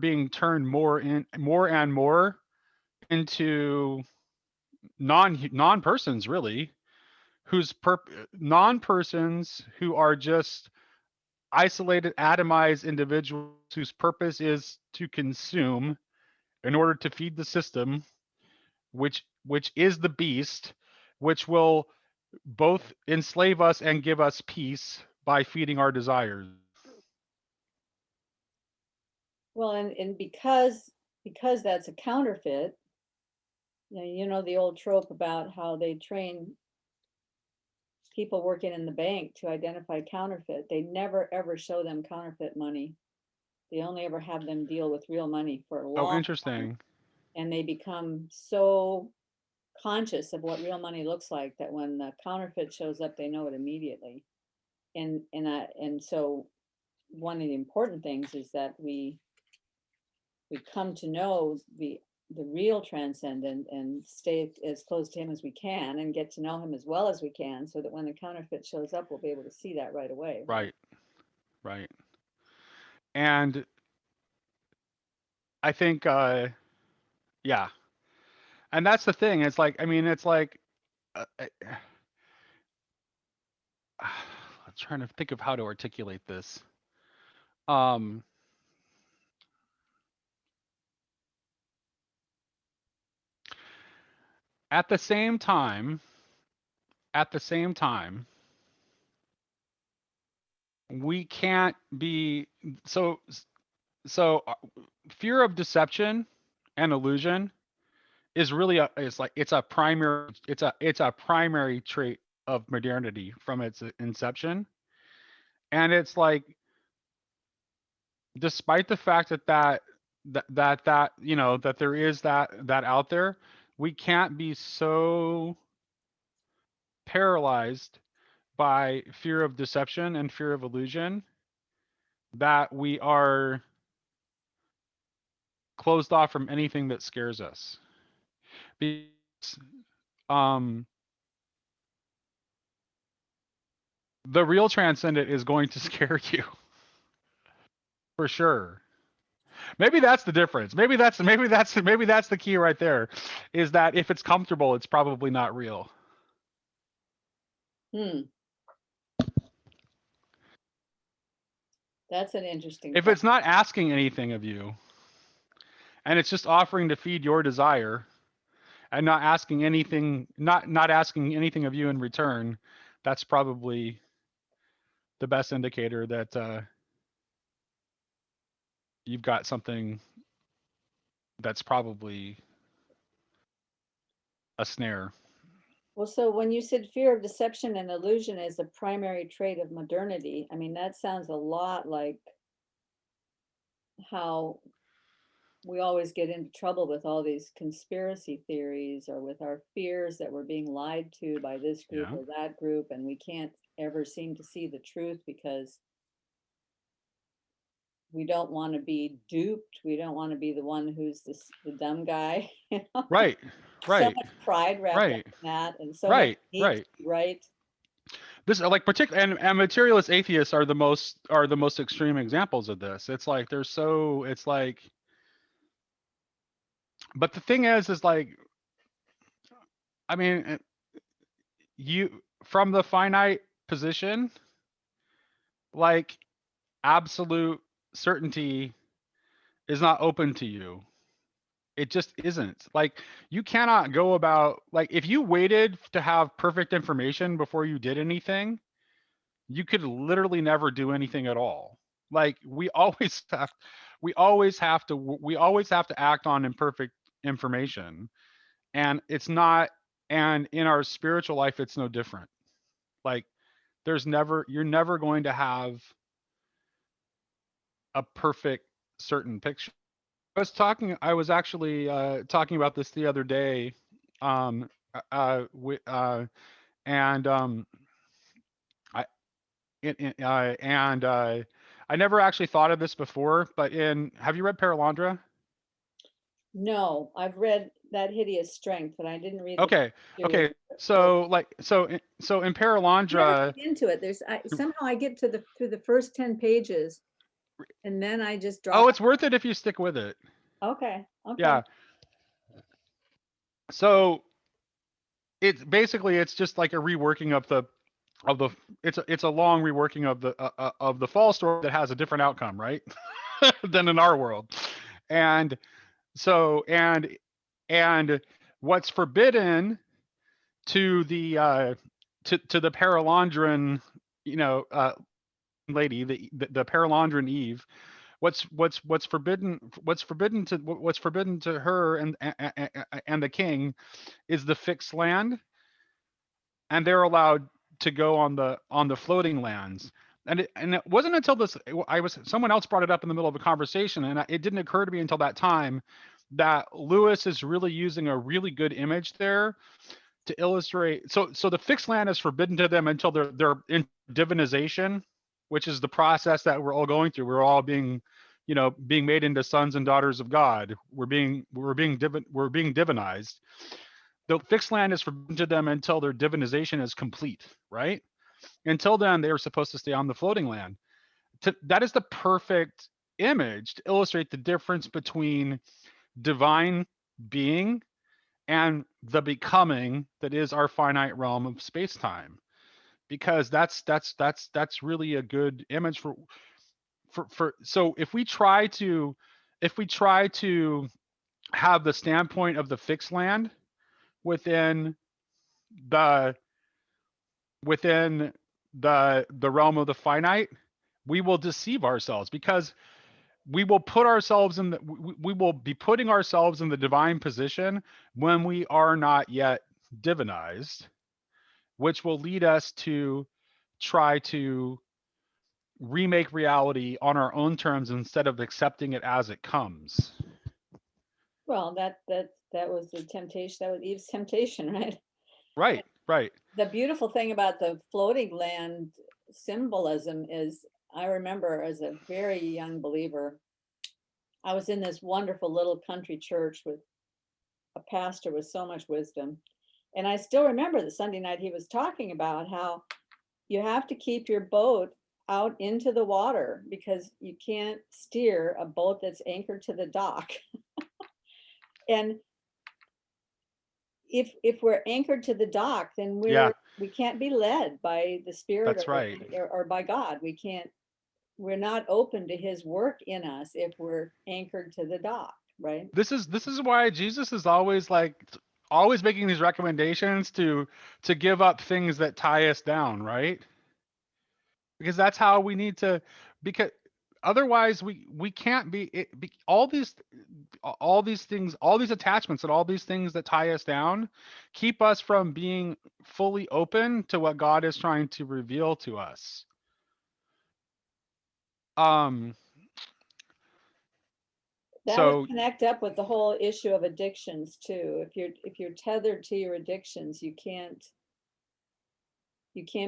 being turned more and more into non persons, really, whose non persons who are just isolated atomized individuals whose purpose is to consume in order to feed the system, which is the beast, which will both enslave us and give us peace by feeding our desires. Well, and because that's a counterfeit, the old trope about how they train people working in the bank to identify counterfeit. They never ever show them counterfeit money. They only ever have them deal with real money for a Oh, long time. interesting. And they become so conscious of what real money looks like that when the counterfeit shows up, they know it immediately. And so one of the important things is that we come to know the real transcendent and stay as close to him as we can and get to know him as well as we can, so that when the counterfeit shows up, we'll be able to see that right away. Right, right. And I think yeah. And that's the thing. It's like, I mean, it's like uh, uh, I'm trying to think of how to articulate this. Um at the same time, at the same time, we can't be so fear of deception and illusion is really it's a primary trait of modernity from its inception. And it's like, despite the fact that you know that there is that out there, we can't be so paralyzed by fear of deception and fear of illusion that we are closed off from anything that scares us. Because um, the real transcendent is going to scare you for sure. Maybe that's the difference. Maybe that's the key right there, is that if it's comfortable, it's probably not real. That's an interesting If thought. it's not asking anything of you, and it's just offering to feed your desire, and not asking anything, not asking anything of you in return, that's probably the best indicator that you've got something that's probably a snare. Well, so when you said fear of deception and illusion is a primary trait of modernity, I mean, that sounds a lot like how we always get into trouble with all these conspiracy theories, or with our fears that we're being lied to by this group Yeah. or that group, and we can't ever seem to see the truth because we don't want to be duped. We don't want to be the one who's the dumb guy. Right. So Right. much pride wrapped up Right. in that, and so much Right. need to Right. be right. This like particular and materialist atheists are the most extreme examples of this. It's like they're so it's like, but the thing is like, I mean, you from the finite position, like absolute certainty is not open to you. It just isn't. Like, you cannot go about, like, if you waited to have perfect information before you did anything, you could literally never do anything at all. Like, we always have to act on imperfect information. And it's not, and in our spiritual life, it's no different. Like, you're never going to have a perfect certain picture. I was actually talking about this the other day, um, and I and I never actually thought of this before, but have you read Paralandra? No, I've read That Hideous Strength, but I didn't read the Okay, series. okay. So in Never Paralandra, get into it. Somehow I get to the through the first 10 pages, and then I just drop oh, it's worth it if you stick with it. out. Okay, okay. Yeah. So it's just like a reworking of the it's a long reworking of the fall story that has a different outcome, right? Than in our world. And so and what's forbidden to to the Paralandran, you know, lady, the Paralandran Eve, what's forbidden to her and the king is the fixed land, and they're allowed to go on the floating lands. And it wasn't until this I was someone else brought it up in the middle of a conversation, and it didn't occur to me until that time that Lewis is really using a really good image there to illustrate. So the fixed land is forbidden to them until they're in divinization, which is the process that we're all going through. We're all being, you know, being made into sons and daughters of God. We're being divinized. The fixed land is forbidden to them until their divinization is complete, right? Until then, they are supposed to stay on the floating land. That is the perfect image to illustrate the difference between divine being and the becoming that is our finite realm of space-time. Because that's really a good image for so if we try to have the standpoint of the fixed land within the within the realm of the finite, we will deceive ourselves, because we will put ourselves in the we will be putting ourselves in the divine position when we are not yet divinized, which will lead us to try to remake reality on our own terms instead of accepting it as it comes. Well, that was the temptation. That was Eve's temptation, right? Right, right. The beautiful thing about the floating land symbolism is, I remember as a very young believer, I was in this wonderful little country church with a pastor with so much wisdom. And I still remember the Sunday night he was talking about how you have to keep your boat out into the water because you can't steer a boat that's anchored to the dock. And if we're anchored to the dock, then Yeah, we can't be led by the spirit that's right. or by God. We're not open to his work in us if we're anchored to the dock, right? This is why Jesus is always like always making these recommendations to give up things that tie us down, right? Because that's how we need to, because otherwise we can't be all these things, all these attachments and all these things that tie us down keep us from being fully open to what God is trying to reveal to us. Um That would so connect up with the whole issue of addictions too. If you're tethered to your addictions, you can't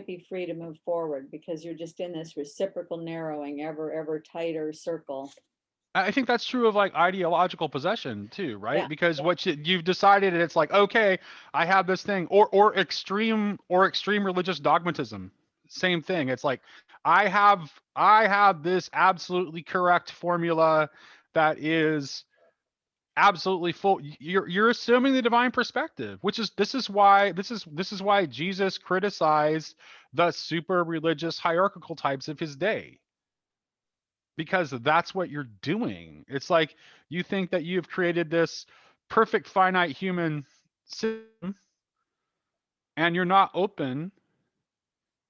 be free to move forward because you're just in this reciprocal narrowing, ever tighter circle. I think that's true of like ideological possession too, right? Yeah, Because yeah. what you've decided, it's like, okay, I have this thing, or extreme religious dogmatism. Same thing. It's like I have this absolutely correct formula that is absolutely full. You're assuming the divine perspective, which is this is why Jesus criticized the super religious hierarchical types of his day, because that's what you're doing. It's like you think that you've created this perfect finite human system, and you're not open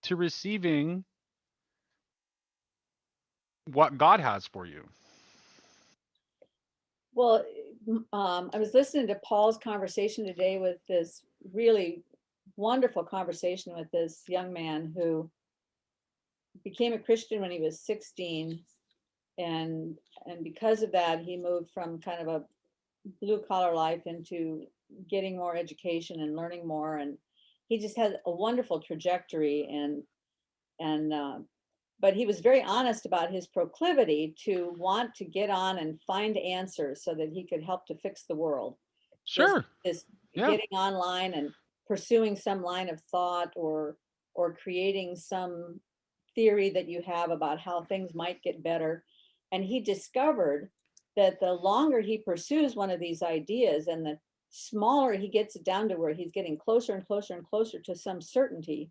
to receiving what God has for you. Well, I was listening to Paul's conversation today with this really wonderful conversation with this young man who became a Christian when he was 16, and because of that, he moved from kind of a blue collar life into getting more education and learning more, and he just had a wonderful trajectory. And but he was very honest about his proclivity to want to get on and find answers so that he could help to fix the world. This Yeah. getting online and pursuing some line of thought, or creating some theory that you have about how things might get better. And he discovered that the longer he pursues one of these ideas and the smaller he gets it down to where he's getting closer and closer and closer to some certainty,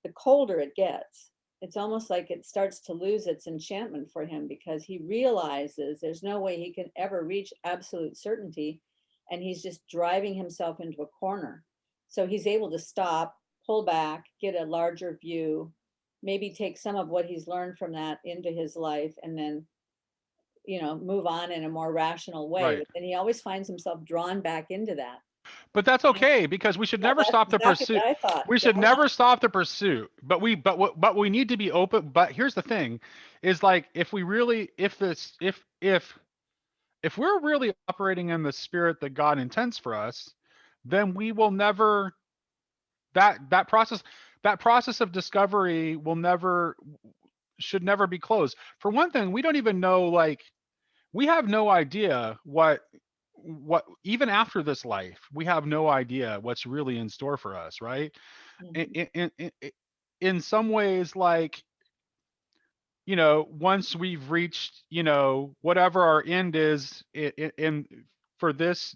the colder it gets. It's almost like it starts to lose its enchantment for him because he realizes there's no way he can ever reach absolute certainty, and he's just driving himself into a corner. So he's able to stop, pull back, get a larger view, maybe take some of what he's learned from that into his life, and then move on in a more rational way. Right. But then he always finds himself drawn back into that. But that's okay, because we should Yeah, never that's stop the exactly pursuit. what I thought. We Yeah. should never stop the pursuit. But we need to be open. But here's the thing, is like if we really if we're really operating in the spirit that God intends for us, then we will never that process of discovery will never should never be closed. For one thing, we don't even know, like, we have no idea what even after this life, we have no idea what's really in store for us, right? in, Mhm. in, in, in some ways, like, once we've reached, whatever our end is for this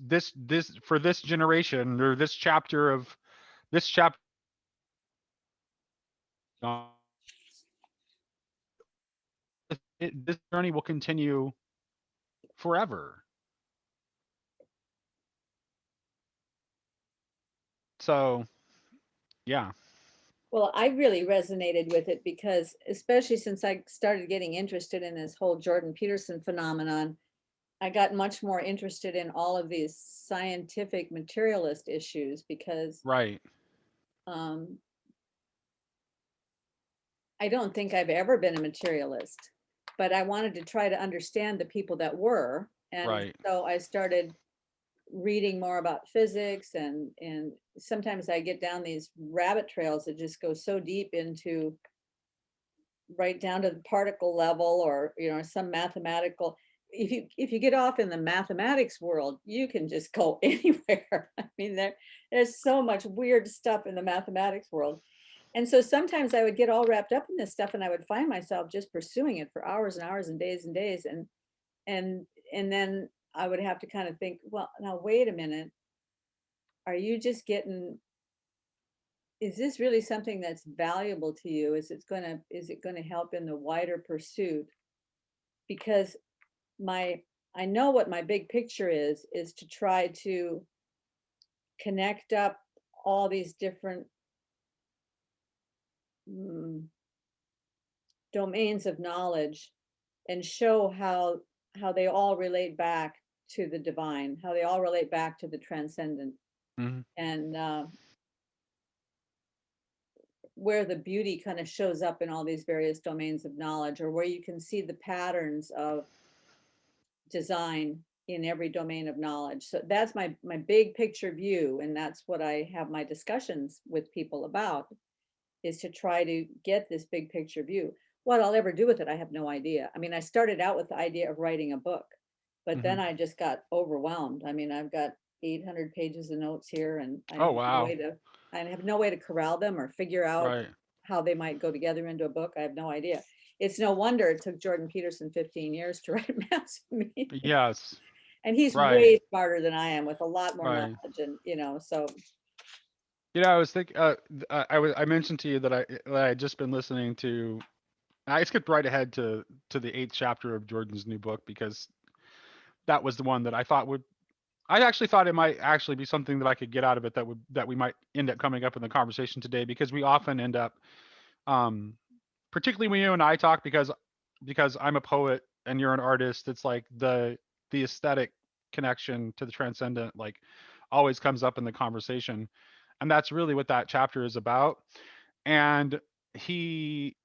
generation, or this chapter, this journey will continue forever. So, yeah. Well, I really resonated with it because, especially since I started getting interested in this whole Jordan Peterson phenomenon, I got much more interested in all of these scientific materialist issues because Right, um, I don't think I've ever been a materialist, but I wanted to try to understand the people that were. And right. so I started reading more about physics, and sometimes I get down these rabbit trails that just go so deep into right down to the particle level, or some mathematical. If you get off in the mathematics world, you can just go anywhere. I mean, there's so much weird stuff in the mathematics world. And so sometimes I would get all wrapped up in this stuff, and I would find myself just pursuing it for hours and hours and days, and and then I would have to kind of think, well, now wait a minute, are you just getting, is this really something that's valuable to you? Is it going to help in the wider pursuit? Because my I know what my big picture is to try to connect up all these different mm, domains of knowledge and show how they all relate back to the divine, how they all relate back to the transcendent, Mhm. and where the beauty kind of shows up in all these various domains of knowledge, or where you can see the patterns of design in every domain of knowledge. So that's my big picture view, and that's what I have my discussions with people about, is to try to get this big picture view. What I'll ever do with it, I have no idea. I mean, I started out with the idea of writing a book, but then Mhm. I just got overwhelmed. I mean, I've got 800 pages of notes here, and Oh, wow. I have no way to corral them or figure out Right. how they might go together into a book. I have no idea. It's no wonder it took Jordan Peterson 15 years to write Maps of Meaning. Yes. And he's Right. way smarter than I am, with a lot more Right. knowledge, and so I was thinking. I mentioned to you that I had just been listening to. I skipped right ahead to the eighth chapter of Jordan's new book because that was the one that I thought would. I actually thought it might actually be something that I could get out of it that we might end up coming up in the conversation today, because we often end up, um, particularly when you and I talk, because I'm a poet and you're an artist. It's like the aesthetic connection to the transcendent like always comes up in the conversation, and that's really what that chapter is about. And he,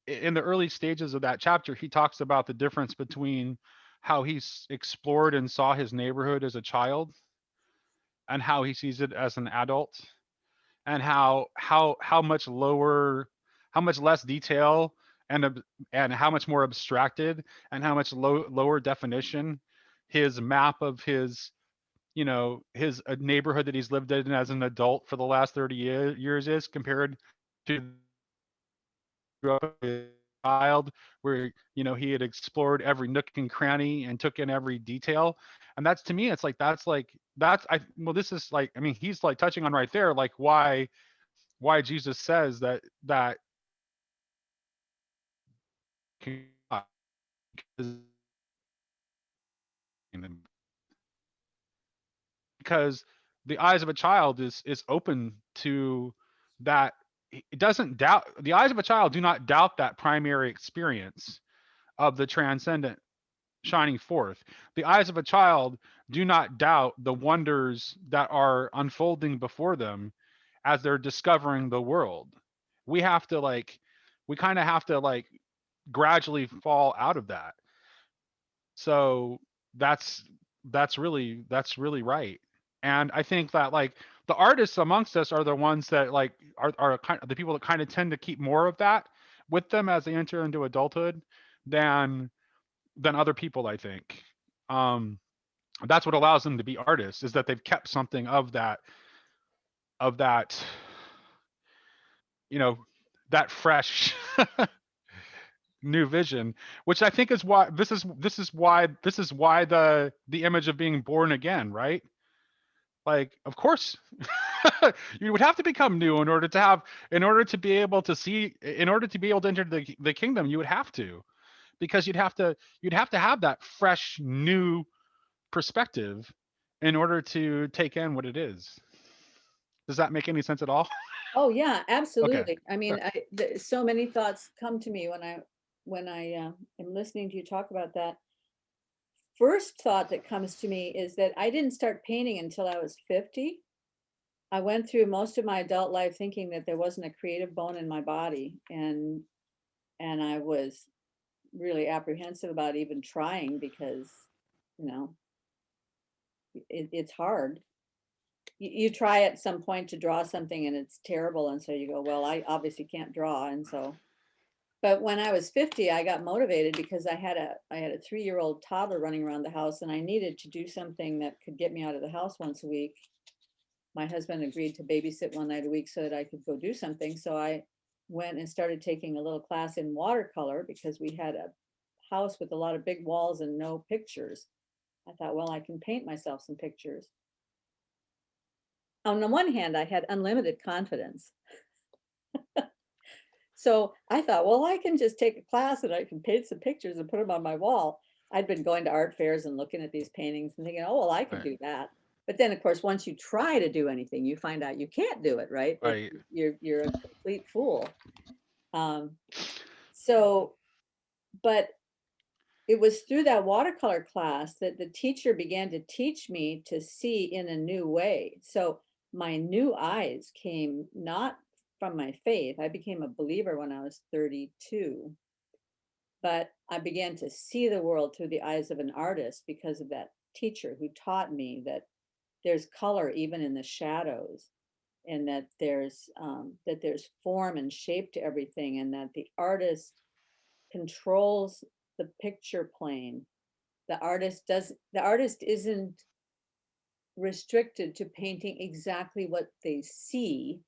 in the early stages of that chapter, he talks about the difference between how he's explored and saw his neighborhood as a child and how he sees it as an adult, and how much lower, how much less detail, and how much more abstracted, and how much lower definition his map of his, his neighborhood that he's lived in as an adult for the last 30 years is, compared to grew up as a child, where he had explored every nook and cranny and took in every detail. And that's, to me, it's like that's I well, this is like, I mean, he's like touching on right there, like why Jesus says that because the eyes of a child is open to that. It doesn't doubt, the eyes of a child do not doubt that primary experience of the transcendent shining forth. The eyes of a child do not doubt the wonders that are unfolding before them as they're discovering the world. We have to like, we kind of have to like gradually fall out of that. So that's that's really right. And I think that like the artists amongst us are the ones that like are kind of the people that kind of tend to keep more of that with them as they enter into adulthood than other people, I think. Um, that's what allows them to be artists, is that they've kept something of that, you know, that fresh new vision, which I think is why this is why the image of being born again, right? Like, of course, you would have to become new in order to be able to see, in order to be able to enter the kingdom, you would have to, because you'd have to have that fresh new perspective in order to take in what it is. Does that make any sense at all? Oh, yeah, Okay. absolutely. I mean, so many thoughts come to me when I am listening to you talk about that. First thought that comes to me is that I didn't start painting until I was 50. I went through most of my adult life thinking that there wasn't a creative bone in my body, and I was really apprehensive about even trying because, you know, it's hard. You try at some point to draw something and it's terrible, and so you go, well, I obviously can't draw, and so. But when I was 50, I got motivated because I had a 3-year-old toddler running around the house, and I needed to do something that could get me out of the house once a week. My husband agreed to babysit one night a week so that I could go do something. So I went and started taking a little class in watercolor because we had a house with a lot of big walls and no pictures. I thought, well, I can paint myself some pictures. On the one hand, I had unlimited confidence. So I thought, well, I can just take a class and I can paint some pictures and put them on my wall. I'd been going to art fairs and looking at these paintings and thinking, oh, well, I could Right. do that. But then, of course, once you try to do anything, you find out you can't do it, right? That Right. you're a complete fool. Um, so, but it was through that watercolor class that the teacher began to teach me to see in a new way. So my new eyes came not from my faith. I became a believer when I was 32, but I began to see the world through the eyes of an artist because of that teacher who taught me that there's color even in the shadows, and that there's form and shape to everything, and that the artist controls the picture plane. The artist isn't restricted to painting exactly what they see,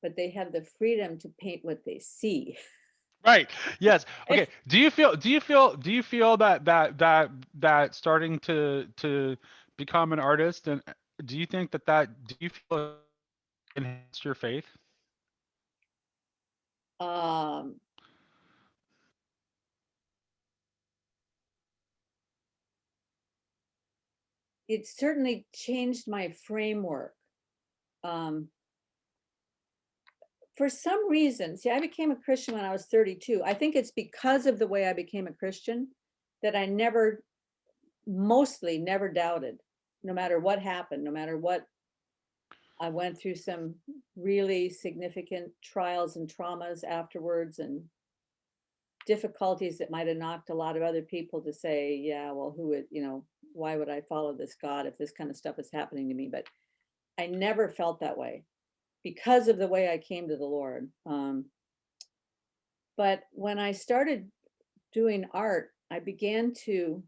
but they have the freedom to paint what they see. Right. Yes. Okay. Do you feel that starting to become an artist, and do you think do you feel it enhanced your faith? um it certainly changed my framework. um for some reason, see, I became a Christian when I was 32. I think it's because of the way I became a Christian that I never, mostly never doubted, no matter what happened, no matter what. I went through some really significant trials and traumas afterwards, and difficulties that might have knocked a lot of other people to say, yeah, well, who would, why would I follow this God if this kind of stuff is happening to me? But I never felt that way because of the way I came to the Lord. But when I started doing art, I began to,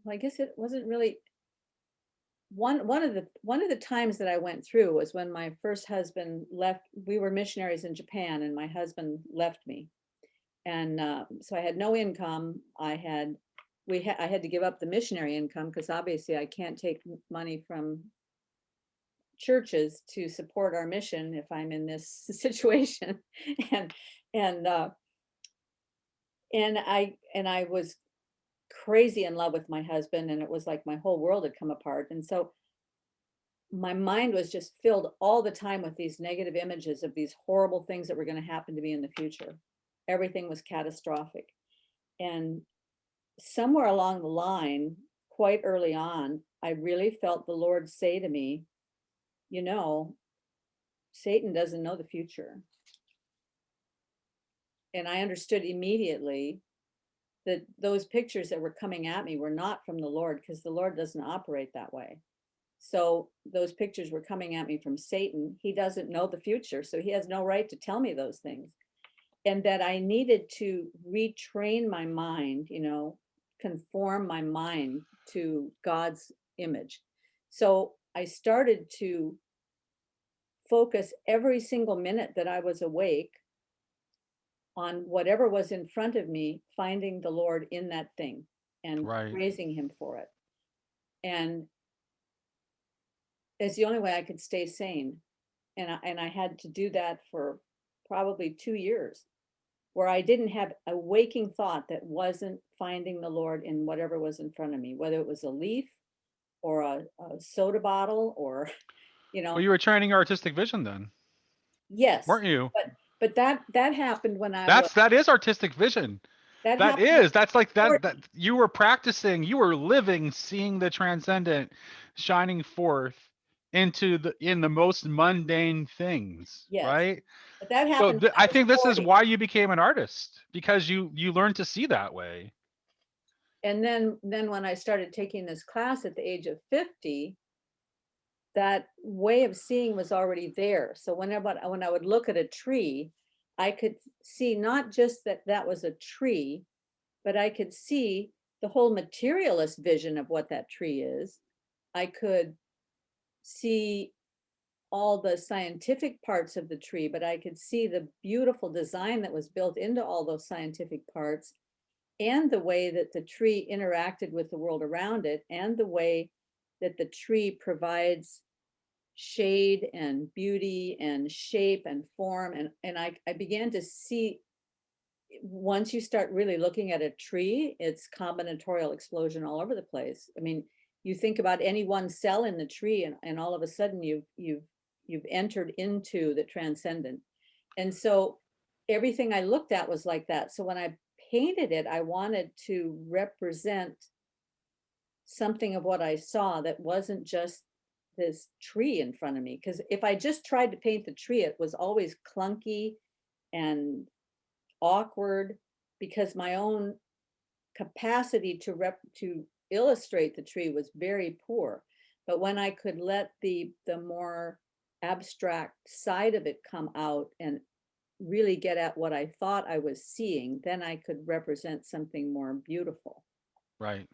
well, I guess it wasn't really one of the times that I went through was when my first husband left. We were missionaries in Japan, and my husband left me, and so I had no income. I had to give up the missionary income because obviously I can't take money from churches to support our mission if I'm in this situation. and and uh, and I was crazy in love with my husband, and it was like my whole world had come apart. And so my mind was just filled all the time with these negative images of these horrible things that were going to happen to me in the future. Everything was catastrophic. And somewhere along the line, quite early on, I really felt the Lord say to me, you know, Satan doesn't know the future. And I understood immediately that those pictures that were coming at me were not from the Lord, because the Lord doesn't operate that way. So those pictures were coming at me from Satan. He doesn't know the future, so he has no right to tell me those things. And that I needed to retrain my mind, conform my mind to God's image. So I started to focus every single minute that I was awake on whatever was in front of me, finding the Lord in that thing and Right. praising him for it. And it's the only way I could stay sane. And I had to do that for probably 2 years, where I didn't have a waking thought that wasn't finding the Lord in whatever was in front of me, whether it was a leaf or a soda bottle or you Well, know. you were training artistic vision then, Yes, weren't you? but that happened when I was, That is artistic vision. that That happened when is, that's like I was that 40. you were practicing, you were living, seeing the transcendent shining forth in the most mundane things, Yes, right? but that So happened when I I was think this is 40. why you became an artist, because you learned to see that way. And then when I started taking this class at the age of 50, that way of seeing was already there. So when I would look at a tree, I could see not just that that was a tree, but I could see the whole materialist vision of what that tree is. I could see all the scientific parts of the tree, but I could see the beautiful design that was built into all those scientific parts, and the way that the tree interacted with the world around it, and the way that the tree provides shade and beauty and shape and form. And I began to see, once you start really looking at a tree, it's combinatorial explosion all over the place. I mean, you think about any one cell in the tree, and all of a sudden you've entered into the transcendent. And so everything I looked at was like that. So when I painted it, I wanted to represent something of what I saw that wasn't just this tree in front of me. Because if I just tried to paint the tree, it was always clunky and awkward, because my own capacity to illustrate the tree was very poor. But when I could let the more abstract side of it come out and really get at what I thought I was seeing, then I could represent something more beautiful. Right.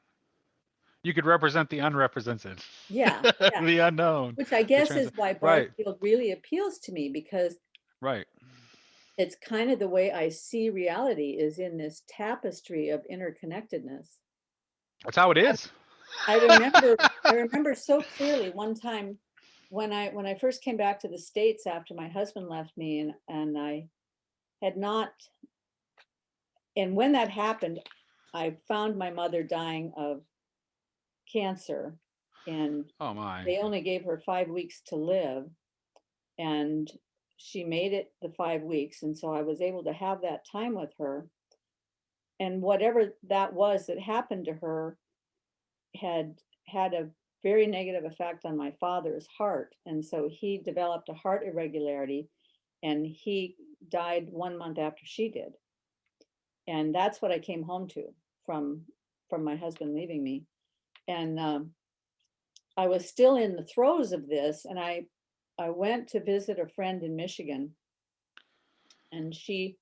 You could represent the unrepresented, Yeah, yeah. the unknown, Which I the guess trans. is why Right. Barfield really appeals to me, because Right. it's kind of the way I see reality, is in this tapestry of interconnectedness. That's how it I, is. I remember I remember so clearly one time when I first came back to the States after my husband left me, and I had not, and when that happened, I found my mother dying of cancer, and Oh my. they only gave her 5 weeks to live, and she made it the 5 weeks, and so I was able to have that time with her. And whatever that was that happened to her had had a very negative effect on my father's heart, and so he developed a heart irregularity, and he died 1 month after she did. And that's what I came home to from my husband leaving me. And I was still in the throes of this, and I went to visit a friend in Michigan, and she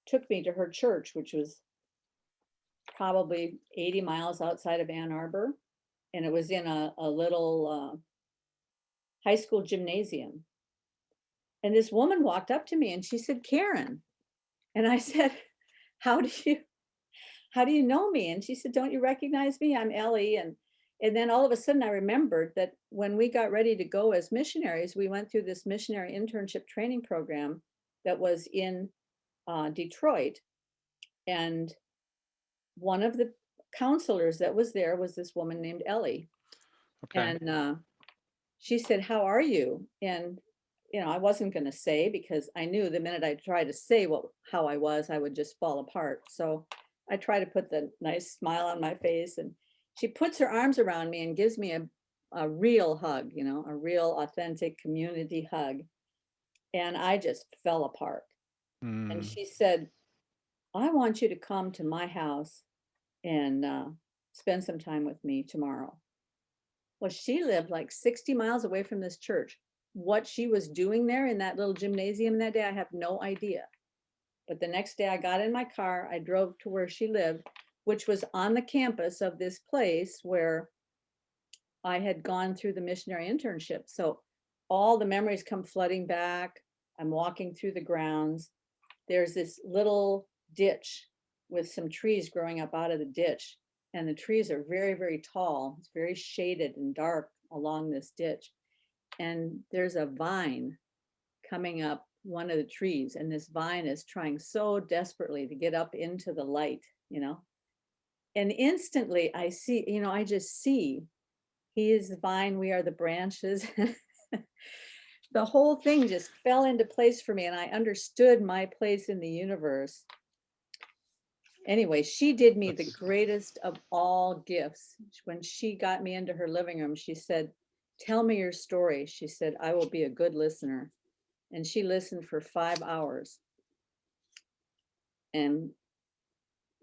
took me to her church, which was probably 80 miles outside of Ann Arbor, and it was in a little high school gymnasium. And this woman walked up to me and she said, "Karen," and I said, "How do you know me?" And she said, "Don't you recognize me? I'm Ellie." And then all of a sudden I remembered that when we got ready to go as missionaries, we went through this missionary internship training program that was in Detroit. And one of the counselors that was there was this woman named Ellie. Okay. And she said, "How are you?" And I wasn't going to say, because I knew the minute I tried to say how I was, I would just fall apart. So I try to put the nice smile on my face, and she puts her arms around me and gives me a real hug, a real authentic community hug. And I just fell apart. And Mm. she said, "I want you to come to my house and spend some time with me tomorrow." Well, she lived like 60 miles away from this church. What she was doing there in that little gymnasium that day, I have no idea. But the next day I got in my car, I drove to where she lived, which was on the campus of this place where I had gone through the missionary internship. So all the memories come flooding back. I'm walking through the grounds. There's this little ditch with some trees growing up out of the ditch. And the trees are very, very tall. It's very shaded and dark along this ditch. And there's a vine coming up one of the trees. And this vine is trying so desperately to get up into the light. And instantly I see, I just see, he is the vine, we are the branches. The whole thing just fell into place for me, and I understood my place in the universe. Anyway, she did me the That's greatest of all gifts. When she got me into her living room, she said, "Tell me your story." She said, "I will be a good listener." And she listened for 5 hours, and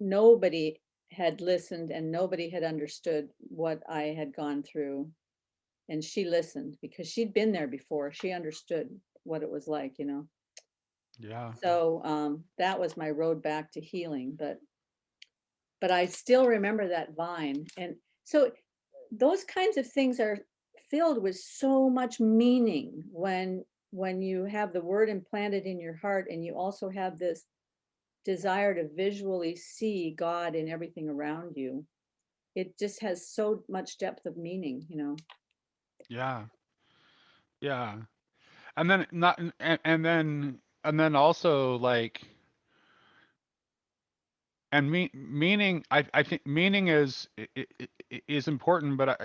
nobody had listened and nobody had understood what I had gone through. And she listened because she'd been there before. She understood what it was like. yeah. So that was my road back to healing. But I still remember that vine. And so those kinds of things are filled with so much meaning when you have the word implanted in your heart, and you also have this desire to visually see God in everything around you. It just has so much depth of meaning. Yeah. Yeah. And then not and then also like and meaning I think meaning is important, but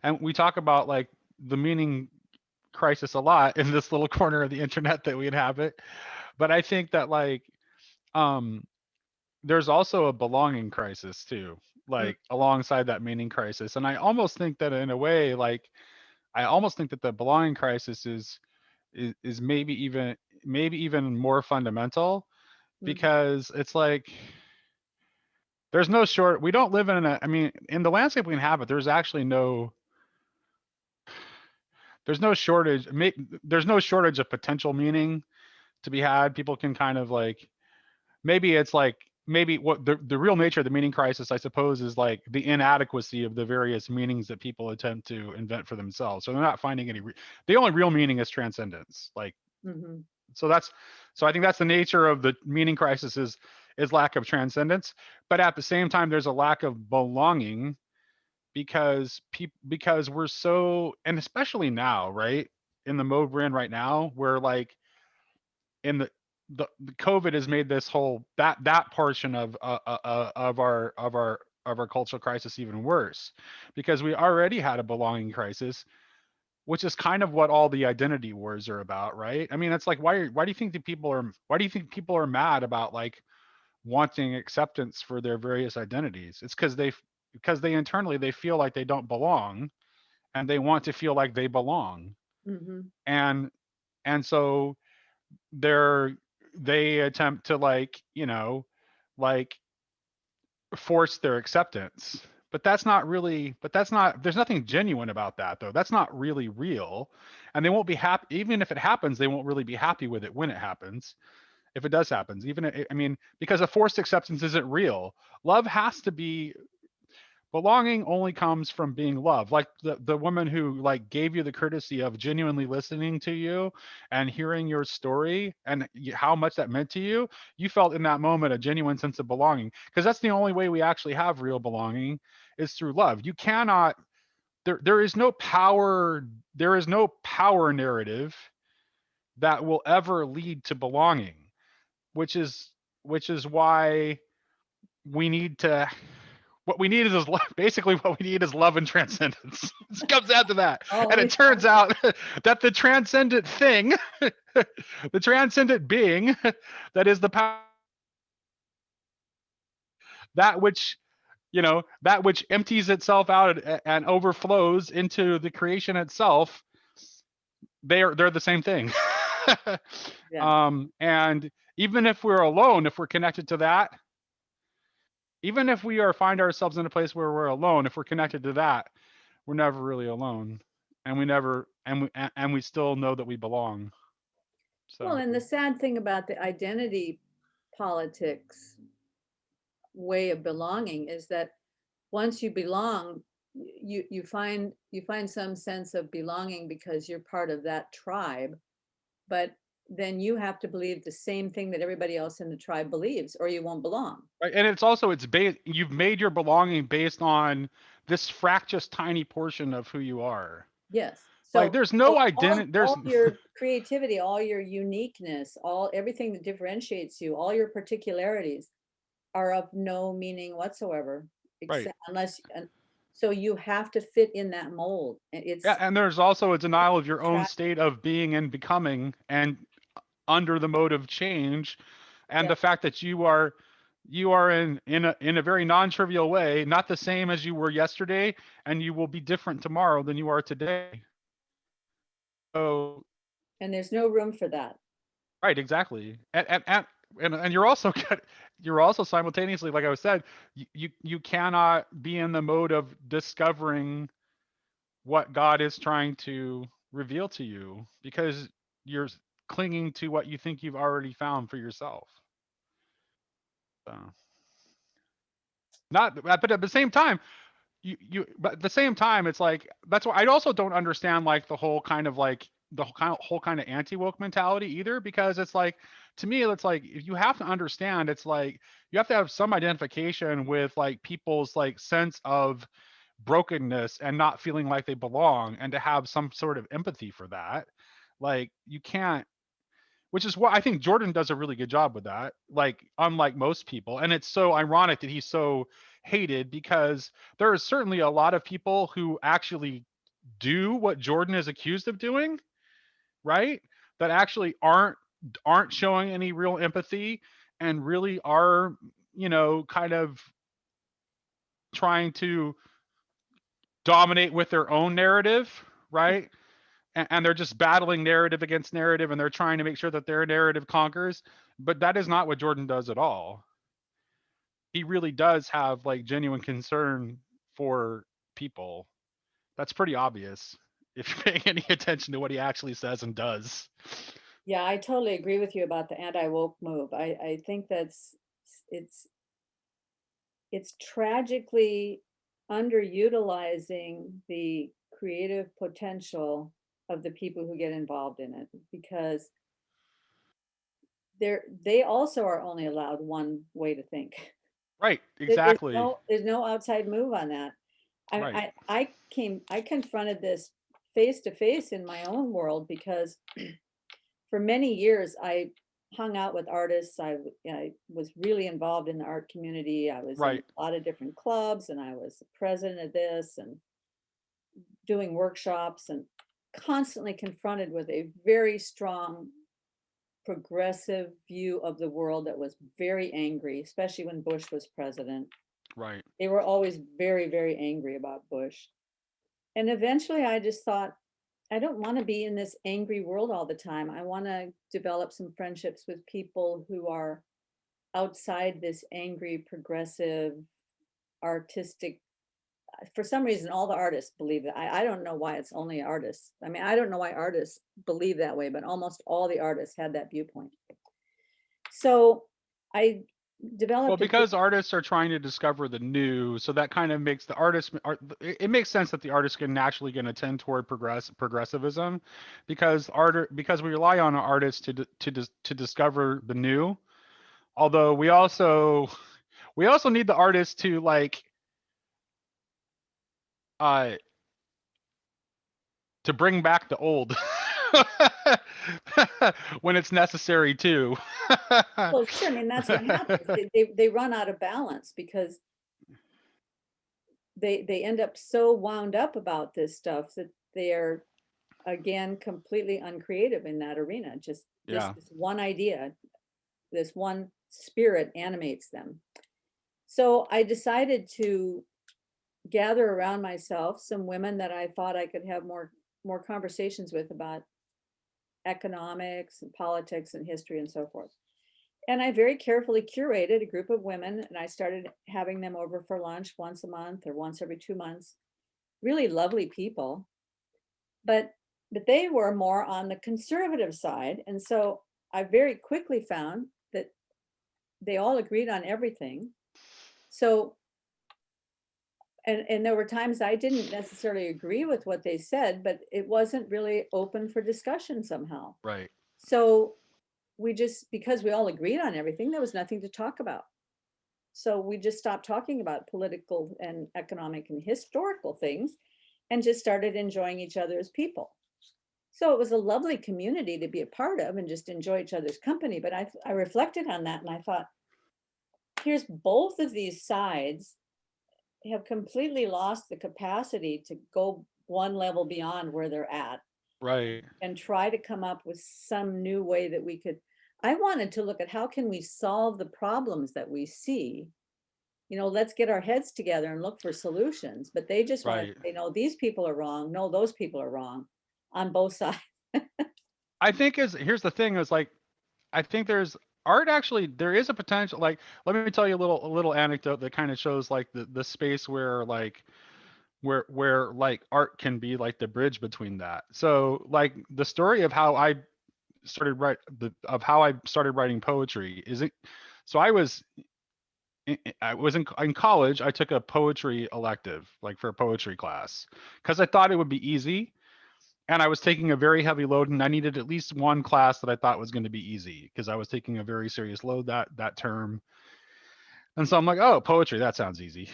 and we talk about like the meaning crisis a lot in this little corner of the internet that we inhabit. But I think that like um there's also a belonging crisis too, Mm, like alongside that meaning crisis. And I almost think that in a way, like I almost think that the belonging crisis is maybe even more fundamental, mhm, because it's like there's no short we don't live in a I mean, in the landscape we inhabit, there's no shortage there's no shortage of potential meaning to be had. People can kind of like maybe it's like maybe what the real nature of the meaning crisis, I suppose, is like the inadequacy of the various meanings that people attempt to invent for themselves. So they're not finding the only real meaning is transcendence. Like mhm, so that's so I think that's the nature of the meaning crisis is lack of transcendence. But at the same time, there's a lack of belonging because we're so, and especially now, right? In the mode we're in right now, where like in the COVID has made this whole that portion of our cultural crisis even worse, because we already had a belonging crisis, which is kind of what all the identity wars are about, right? I mean, it's like why do you think people are mad about like wanting acceptance for their various identities? It's because they internally they feel like they don't belong, and they want to feel like they belong. mhm, And so they're they attempt to like force their acceptance. But there's nothing genuine about that, though. That's not really real. And they won't be happy even if it happens. They won't really be happy with it when it happens, if it does happen. I mean, because a forced acceptance isn't real. Love has to be Belonging only comes from being loved. Like the woman who like gave you the courtesy of genuinely listening to you and hearing your story and how much that meant to you. You felt in that moment a genuine sense of belonging, because that's the only way we actually have real belonging, is through love. You cannot there is no power narrative that will ever lead to belonging, which is why we need to what we need is basically what we need is love and transcendence. It comes down to that. And it always. turns out that the transcendent thing, the transcendent being, that is the power, that which that which empties itself out and overflows into the creation itself, they're the same thing. Yeah. And even if we're alone, if we're connected to that, even if we find ourselves in a place where we're alone, if we're connected to that, we're never really alone, and we never and we still know that we belong. Well, So and the sad thing about the identity politics way of belonging is that once you belong, you find some sense of belonging because you're part of that tribe, but then you have to believe the same thing that everybody else in the tribe believes, or you won't belong. right, and it's based, you've made your belonging based on this fractious tiny portion of who you are. Yes. Like So there's so no all identity, there's all your creativity, all your uniqueness, all everything that differentiates you, all your particularities are of no meaning whatsoever, right. except unless So you have to fit in that mold. Yeah, and there's also a denial of your own Tra- state of being and becoming and under the mode of change, and yeah, the fact that you are in a very non-trivial way not the same as you were yesterday, and you will be different tomorrow than you are today. So and there's no room for that. right, exactly. And you're also you're also simultaneously, like I said, you cannot be in the mode of discovering what God is trying to reveal to you, because you're clinging to what you think you've already found for yourself. So, not, but at the same time, but at the same time, it's like, that's why I also don't understand like the whole kind of like the whole kind of anti-woke mentality either, because it's like, to me, it's like, if you have to understand, it's like you have to have some identification with like people's like sense of brokenness and not feeling like they belong, and to have some sort of empathy for that. Like, you can't, which is what I think Jordan does a really good job with that, like, unlike most people. And it's so ironic that he's so hated, because there is certainly a lot of people who actually do what Jordan is accused of doing, right? That actually aren't showing any real empathy, and really are, kind of trying to dominate with their own narrative, right? And they're just battling narrative against narrative, and they're trying to make sure that their narrative conquers. But that is not what Jordan does at all. He really does have like genuine concern for people. That's pretty obvious if you're paying any attention to what he actually says and does. Yeah, I totally agree with you about the anti-woke move. I think it's it's tragically underutilizing the creative potential of the people who get involved in it, because they also are only allowed one way to think. Right, There's exactly. no outside move on that. Right, I confronted this face to face in my own world, because for many years I hung out with artists. I was really involved in the art community. I was in right, a lot of different clubs, and I was the president of this and doing workshops, and constantly confronted with a very strong progressive view of the world that was very angry, especially when Bush was president. right. They were always very, very angry about Bush. And eventually I just thought, I don't want to be in this angry world all the time. I want to develop some friendships with people who are outside this angry, progressive, artistic. For some reason, all the artists believe that. I don't know why it's only artists. I mean, I don't know why artists believe that way, but almost all the artists had that viewpoint. So I Well, developed a group. because artists are trying to discover the new, so that kind of makes the it makes sense that the artist can naturally going to tend toward progressivism, because we rely on artists to discover the new. Although we also need the artists to like uh to bring back the old when it's necessary too. Well, sure. I mean, that's what happens. They run out of balance, because they end up so wound up about this stuff that they're, again, completely uncreative in that arena. Just Yeah. this one idea, this one spirit animates them. So I decided to gather around myself some women that I thought I could have more conversations with about economics and politics and history and so forth. And I very carefully curated a group of women, and I started having them over for lunch once a month or once every 2 months. Really lovely people, but they were more on the conservative side. And so I very quickly found that they all agreed on everything. So, and there were times I didn't necessarily agree with what they said, but it wasn't really open for discussion somehow. Right. So we just, because we all agreed on everything, there was nothing to talk about. So we just stopped talking about political and economic and historical things, and just started enjoying each other as people. So it was a lovely community to be a part of and just enjoy each other's company. But I reflected on that and I thought, here's both of these sides have completely lost the capacity to go one level beyond where they're at Right. and try to come up with some new way that we could. I wanted to look at how can we solve the problems that we see. Let's get our heads together and look for solutions. But they just want to Right. say, no, these people are wrong. No, those people are wrong on both sides. I think is here's the thing is like I think there's art actually there is a potential like let me tell you a little anecdote that kind of shows like the space where like where like art can be like the bridge between that. So like the story of how I started writing poetry is it so I was in college. I took a poetry elective, like for a poetry class, because I thought it would be easy. And I was taking a very heavy load, and I needed at least one class that I thought was going to be easy because I was taking a very serious load that term. And so I'm like, oh, poetry, that sounds easy.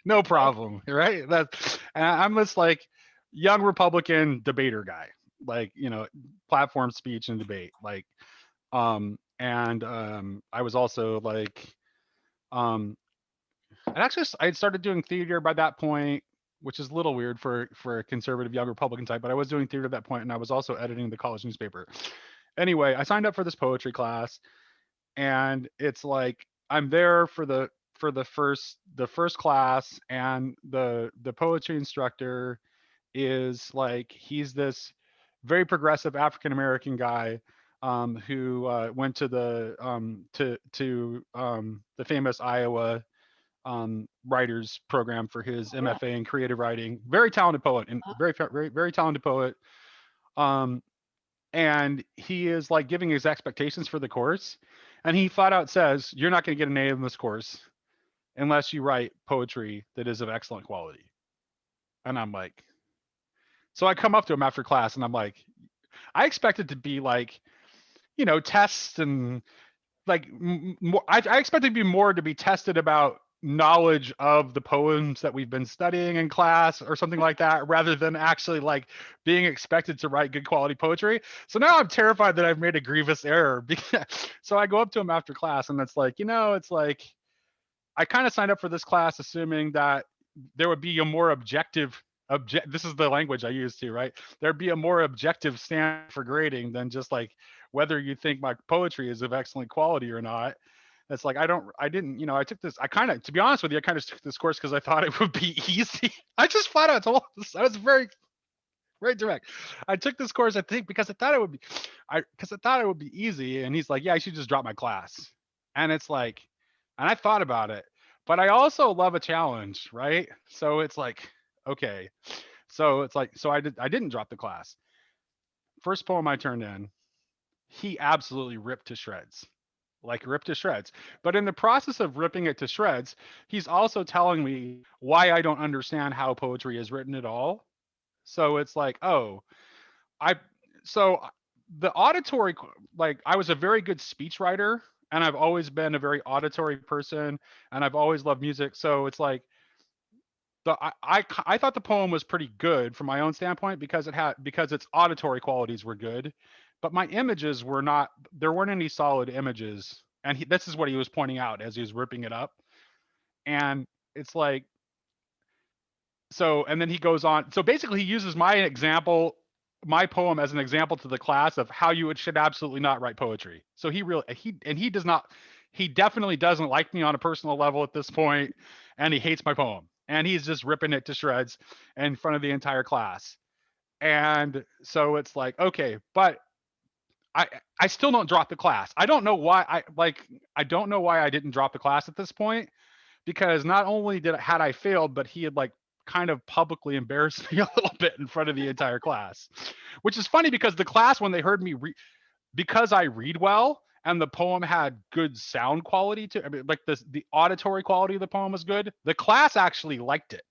No problem, right? And I'm this like young Republican debater guy, like platform speech and debate, like I was also like um and actually, I had started doing theater by that point, which is a little weird for a conservative young Republican type. But I was doing theater at that point, and I was also editing the college newspaper. Anyway, I signed up for this poetry class, and it's like I'm there for the first class, and the poetry instructor is like he's this very progressive African American guy who went to the famous Iowa writers program for his Oh, yeah. MFA in creative writing. Very talented poet and very talented poet. Um, and he is like giving his expectations for the course, and he flat out says, "You're not going to get an A in this course unless you write poetry that is of excellent quality." And I'm like, so I come up to him after class, and I'm like, I expected to be like, tests and like more, I expected to be tested about knowledge of the poems that we've been studying in class or something like that rather than actually like being expected to write good quality poetry. So now I'm terrified that I've made a grievous error. So I go up to him after class, and it's like, it's like I kind of signed up for this class assuming that there would be a more object this is the language I use too, right? There'd be a more objective standard for grading than just like whether you think my poetry is of excellent quality or not. It's like I didn't, I took this, I kind of, to be honest with you, I kind of took this course because I thought it would be easy. I just flat out told this, I was very, very direct. I took this course, I think, because I thought it would be easy. And he's like, yeah, I should just drop my class. And it's like, and I thought about it, but I also love a challenge, right? So it's like, okay. So it's like, so I didn't drop the class. First poem I turned in, he absolutely ripped to shreds. Like ripped to shreds. But in the process of ripping it to shreds, he's also telling me why I don't understand how poetry is written at all. So it's like, oh, I so the auditory like I was a very good speech writer, and I've always been a very auditory person, and I've always loved music. So it's like I thought the poem was pretty good from my own standpoint because its auditory qualities were good, but my images were not. There weren't any solid images, and this is what he was pointing out as he was ripping it up. And it's like so, and then he goes on. So basically, he uses my poem as an example to the class of how you should absolutely not write poetry. So he does not. He definitely doesn't like me on a personal level at this point, and he hates my poem, and he's just ripping it to shreds in front of the entire class. And so it's like, okay, but I I still don't drop the class. I don't know why I didn't drop the class at this point, because not only had I failed, but he had like kind of publicly embarrassed me a little bit in front of the entire class, which is funny because the class, when they heard me because I read well and the poem had good sound quality to, I mean, like the auditory quality of the poem was good. The class actually liked it,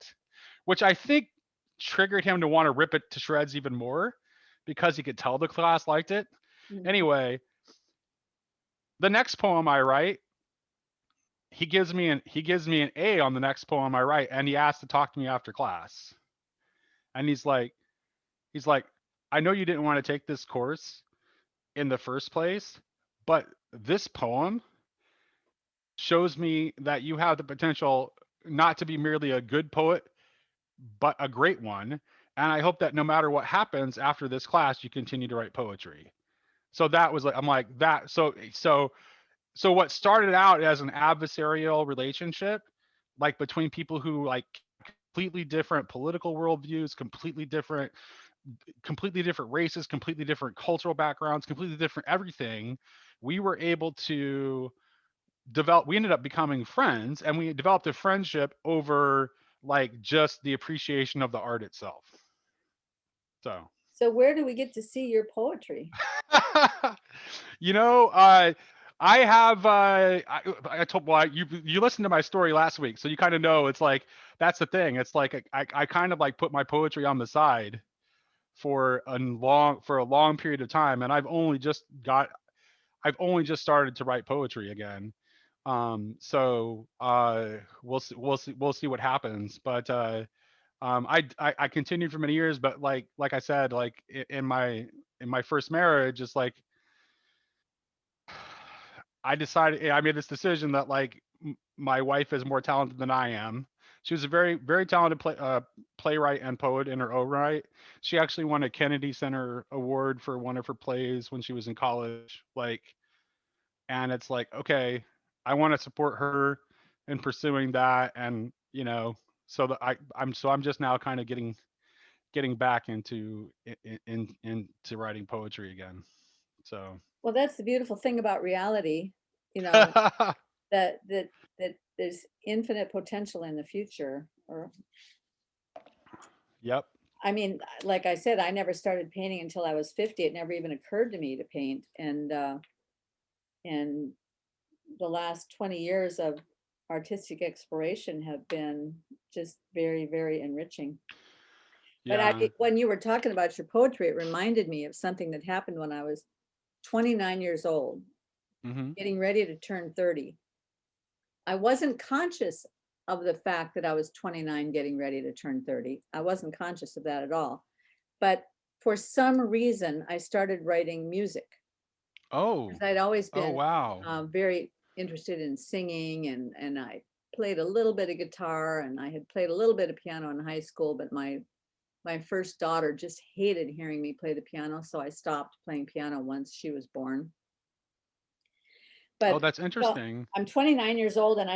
which I think triggered him to want to rip it to shreds even more because he could tell the class liked it. Mhm. Anyway, the next poem I write, he gives me an A on the next poem I write, and he asked to talk to me after class. And he's like, I know you didn't want to take this course in the first place, but this poem shows me that you have the potential not to be merely a good poet, but a great one. And I hope that no matter what happens after this class, you continue to write poetry. So that was like, I'm like that. So what started out as an adversarial relationship, like between people who like completely different political worldviews, completely different races, completely different cultural backgrounds, completely different everything, we were able to develop. We ended up becoming friends, and we developed a friendship over like just the appreciation of the art itself. So, So where do we get to see your poetry? you know, I have I told well you listened to my story last week, so you kind of know it's like that's the thing. It's like I kind of like put my poetry on the side for a long period of time, and I've only just started to write poetry again. So we'll see what happens. But I continued for many years, but like I said, like in my first marriage, it's like I made this decision that like my wife is more talented than I am. She was a very talented playwright and poet in her own right. She actually won a Kennedy Center award for one of her plays when she was in college. Like, and it's like, okay, I want to support her in pursuing that, and so that I'm just now kind of getting back into writing poetry again. So Well, that's the beautiful thing about reality, you know, that that that there's infinite potential in the future. Or yep. I mean, like I said, I never started painting until I was 50. It never even occurred to me to paint. And the last 20 years of artistic exploration have been just very, very enriching. But Yeah. when you were talking about your poetry, it reminded me of something that happened when I was 29 years old, Hmm. getting ready to turn 30. I wasn't conscious of the fact that I was 29 getting ready to turn 30. I wasn't conscious of that at all. But for some reason, I started writing music. Oh. 'Cause I'd always Oh been wow. very interested in singing, and I played a little bit of guitar, and I had played a little bit of piano in high school, but my first daughter just hated hearing me play the piano, so I stopped playing piano once she was born. Oh, But that's so interesting. I'm 29 years old, and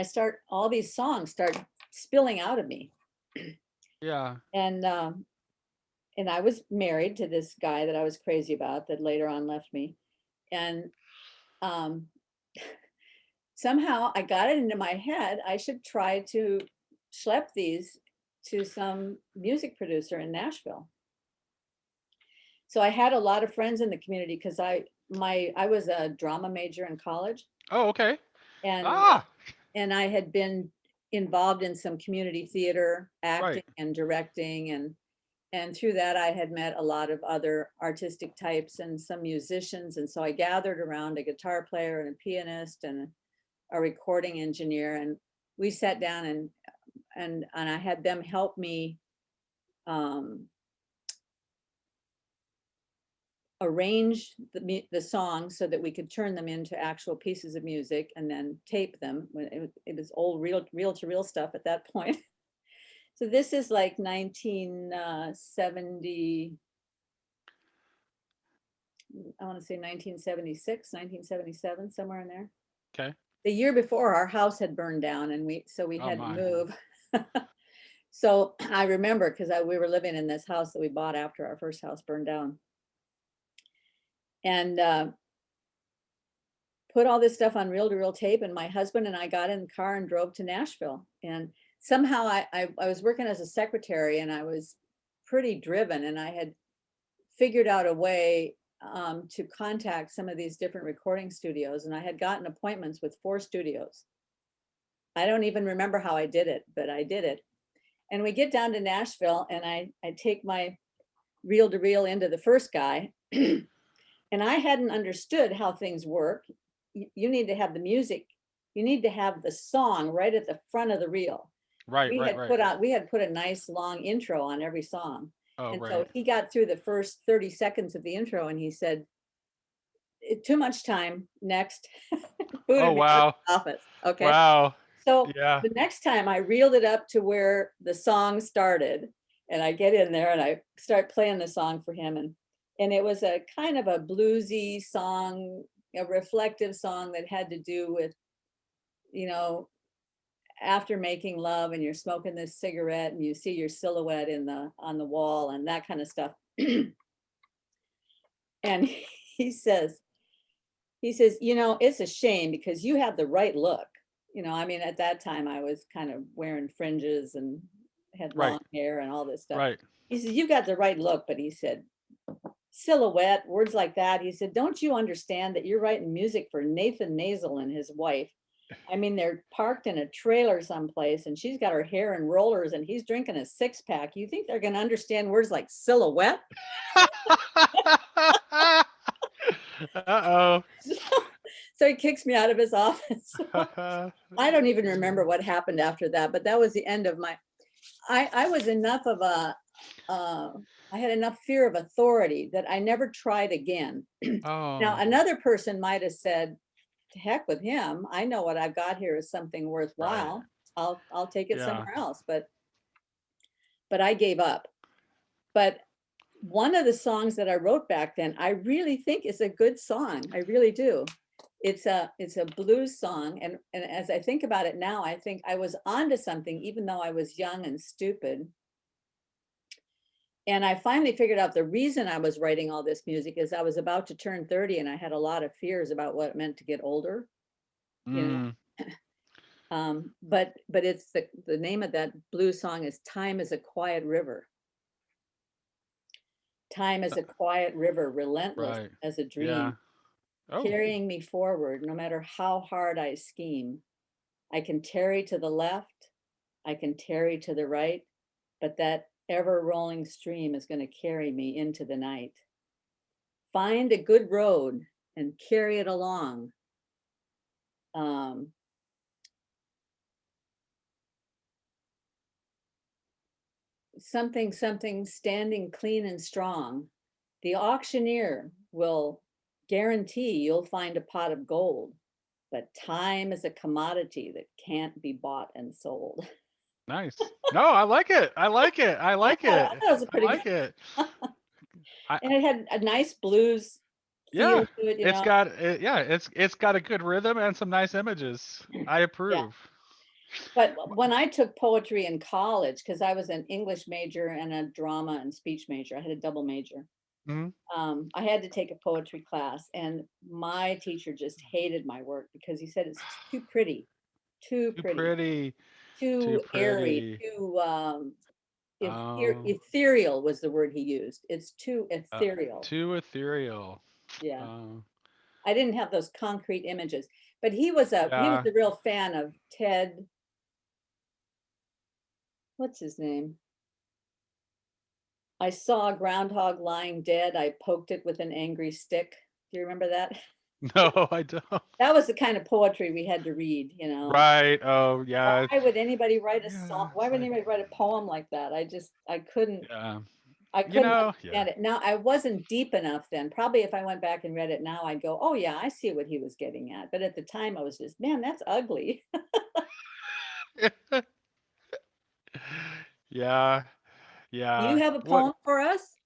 all these songs start spilling out of me. Yeah. And I was married to this guy that I was crazy about that later on left me. And um, somehow I got it into my head I should try to schlep these to some music producer in Nashville. So I had a lot of friends in the community because I was a drama major in college, Oh, okay. and Ah, I had been involved in some community theater right. acting and directing, and through that I had met a lot of other artistic types and some musicians, and so I gathered around a guitar player and a pianist and a recording engineer, and we sat down and I had them help me um, arrange the songs so that we could turn them into actual pieces of music and then tape them. When it was old reel to reel stuff at that point. So this is like 1970. I want to say 1976, 1977, somewhere in there. Okay. The year before, our house had burned down, and we Oh had to my. move. So I remember because we were living in this house that we bought after our first house burned down, and put all this stuff on reel to reel tape. And my husband and I got in the car and drove to Nashville. And somehow I was working as a secretary, and I was pretty driven, and I had figured out a way to contact some of these different recording studios, and I had gotten appointments with 4 studios. I don't even remember how I did it, but I did it. And we get down to Nashville, and I take my reel to reel into the first guy. And I hadn't understood how things work. You need to have the music, you need to have the song right at the front of the reel. Right, right, right. We had put a nice long intro on every song. Oh, And so right. he got through the first 30 seconds of the intro and he said, too much time, next. Booted Oh, me out of wow. the office. Okay. Wow. So Yeah. the next time I reeled it up to where the song started, and I get in there and I start playing the song for him, and it was a kind of a bluesy song, a reflective song that had to do with, you know, after making love and you're smoking this cigarette and you see your silhouette in the on the wall and that kind of stuff. And he says, you know, it's a shame because you have the right look. You know, I mean, at that time I was kind of wearing fringes and had Right. long hair and all this stuff. Right. He says, you got the right look, but he said, silhouette, words like that. He said, don't you understand that you're writing music for Nathan Nasel and his wife? I mean, they're parked in a trailer someplace and she's got her hair in rollers and he's drinking a 6-pack. You think they're going to understand words like silhouette? Uh-oh. So he kicks me out of his office. I don't even remember what happened after that, but that was the end of my, I was enough of a, I had enough fear of authority that I never tried again. Now, Oh, another person might have said, to heck with him. I know what I've got here is something right. worthwhile. I'll take it Yeah. somewhere else, but I gave up. But one of the songs that I wrote back then, I really think is a good song. I really do. It's a blues song, and as I think about it now, I think I was onto something, even though I was young and stupid. And I finally figured out the reason I was writing all this music is I was about to turn 30 and I had a lot of fears about what it meant to get older, you know. Mm. But it's the name of that blues song is Time is a Quiet River. Time is a quiet river, relentless Right. as a Yeah. dream, Oh, carrying me forward no matter how hard I scheme. I can tarry to the left, I can tarry to the right, but that ever rolling stream is going to carry me into the night. Find a good road and carry it along. Um, something standing clean and strong. The auctioneer will guarantee you'll find a pot of gold, but time is a commodity that can't be bought and sold. nice. No, I like it. I like it. I I like thought, I it. thought it was a I pretty like good, it. I and it had a nice blues feel Yeah. to it, you It's know. got yeah, it's got a good rhythm and some nice images. I Yeah. approve. But when I took poetry in college, because I was an English major and a drama and speech major, I had a double major. Mhm. I had to take a poetry class, and my teacher just hated my work because he said it's too pretty, too Too pretty, pretty. Too too airy, pretty. too Oh, ethereal was the word he used. It's too uh, ethereal. too ethereal. Yeah, Oh, I didn't have those concrete images, but he was yeah. a real fan of Ted. What's his name? I saw a groundhog lying dead. I poked it with an angry stick. Do you remember that? No, I don't. That was the kind of poetry we had to read, you know. Right. Oh, yeah. Why would anybody write a Yeah, song? Why it's would like anybody write a poem like that? yeah. I You couldn't know, yeah. understand it. Now I wasn't deep enough then. Probably if I went back and read it now, I'd go, oh yeah, I see what he was getting at. But at the time I was just, man, that's ugly. Yeah. Do you Yeah. have a What poem for us?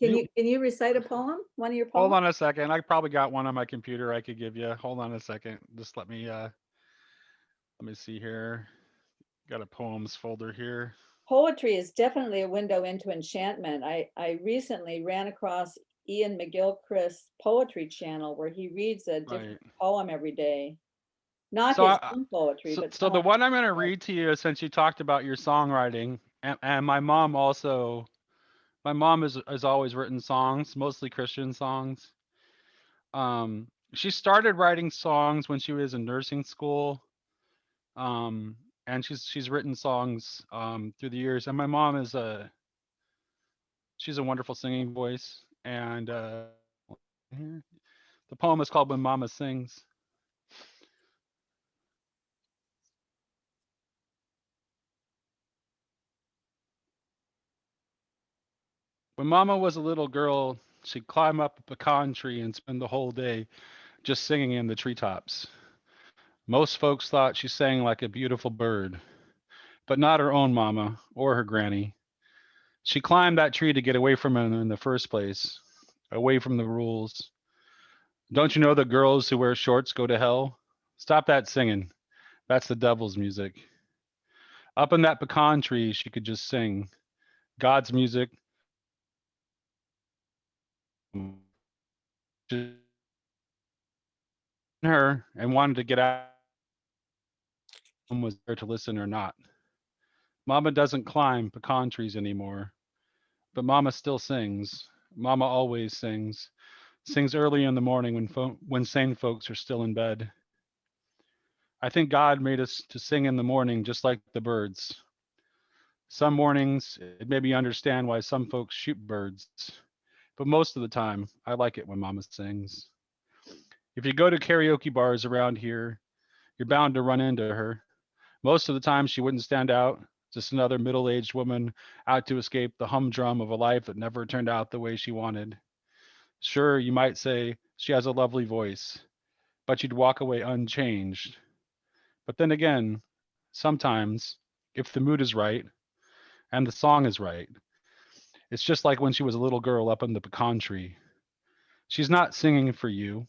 you Can you recite a poem? One of your hold poems? on a second. I probably got one on my computer I could give you. Hold on a second. Just let me see here. Got a poems folder here. Poetry is definitely a window into enchantment. I recently ran across Ian McGilchrist's poetry channel where he reads a different Right. poem every day. Not So his I own poetry, so but so the someone one I'm going to else. read to you since you talked about your songwriting and my mom also my mom has always written songs, mostly Christian songs. She started writing songs when she was in nursing school. Um, and she's written songs through the years. And my mom is a she's a wonderful singing voice. And the poem is called "When Mama Sings." When Mama was a little girl, she'd climb up a pecan tree and spend the whole day just singing in the treetops. Most folks thought she sang like a beautiful bird, but not her own mama or her granny. She climbed that tree to get away from him in the first place, away from the rules. Don't you know the girls who wear shorts go to hell? Stop that singing. That's the devil's music. Up in that pecan tree, she could just sing God's music. Her and wanted to get out was there to listen or not. Mama doesn't climb pecan trees anymore, but Mama still sings. Mama always sings. Sings early in the morning when sane folks are still in bed. I think God made us to sing in the morning just like the birds. Some mornings it made me understand why some folks shoot birds, but most of the time I like it when Mama sings. If you go to karaoke bars around here, you're bound to run into her. Most of the time she wouldn't stand out, just another middle-aged woman out to escape the humdrum of a life that never turned out the way she wanted. Sure, you might say she has a lovely voice, but you'd walk away unchanged. But then again, sometimes, if the mood is right and the song is right, it's just like when she was a little girl up in the pecan tree. She's not singing for you.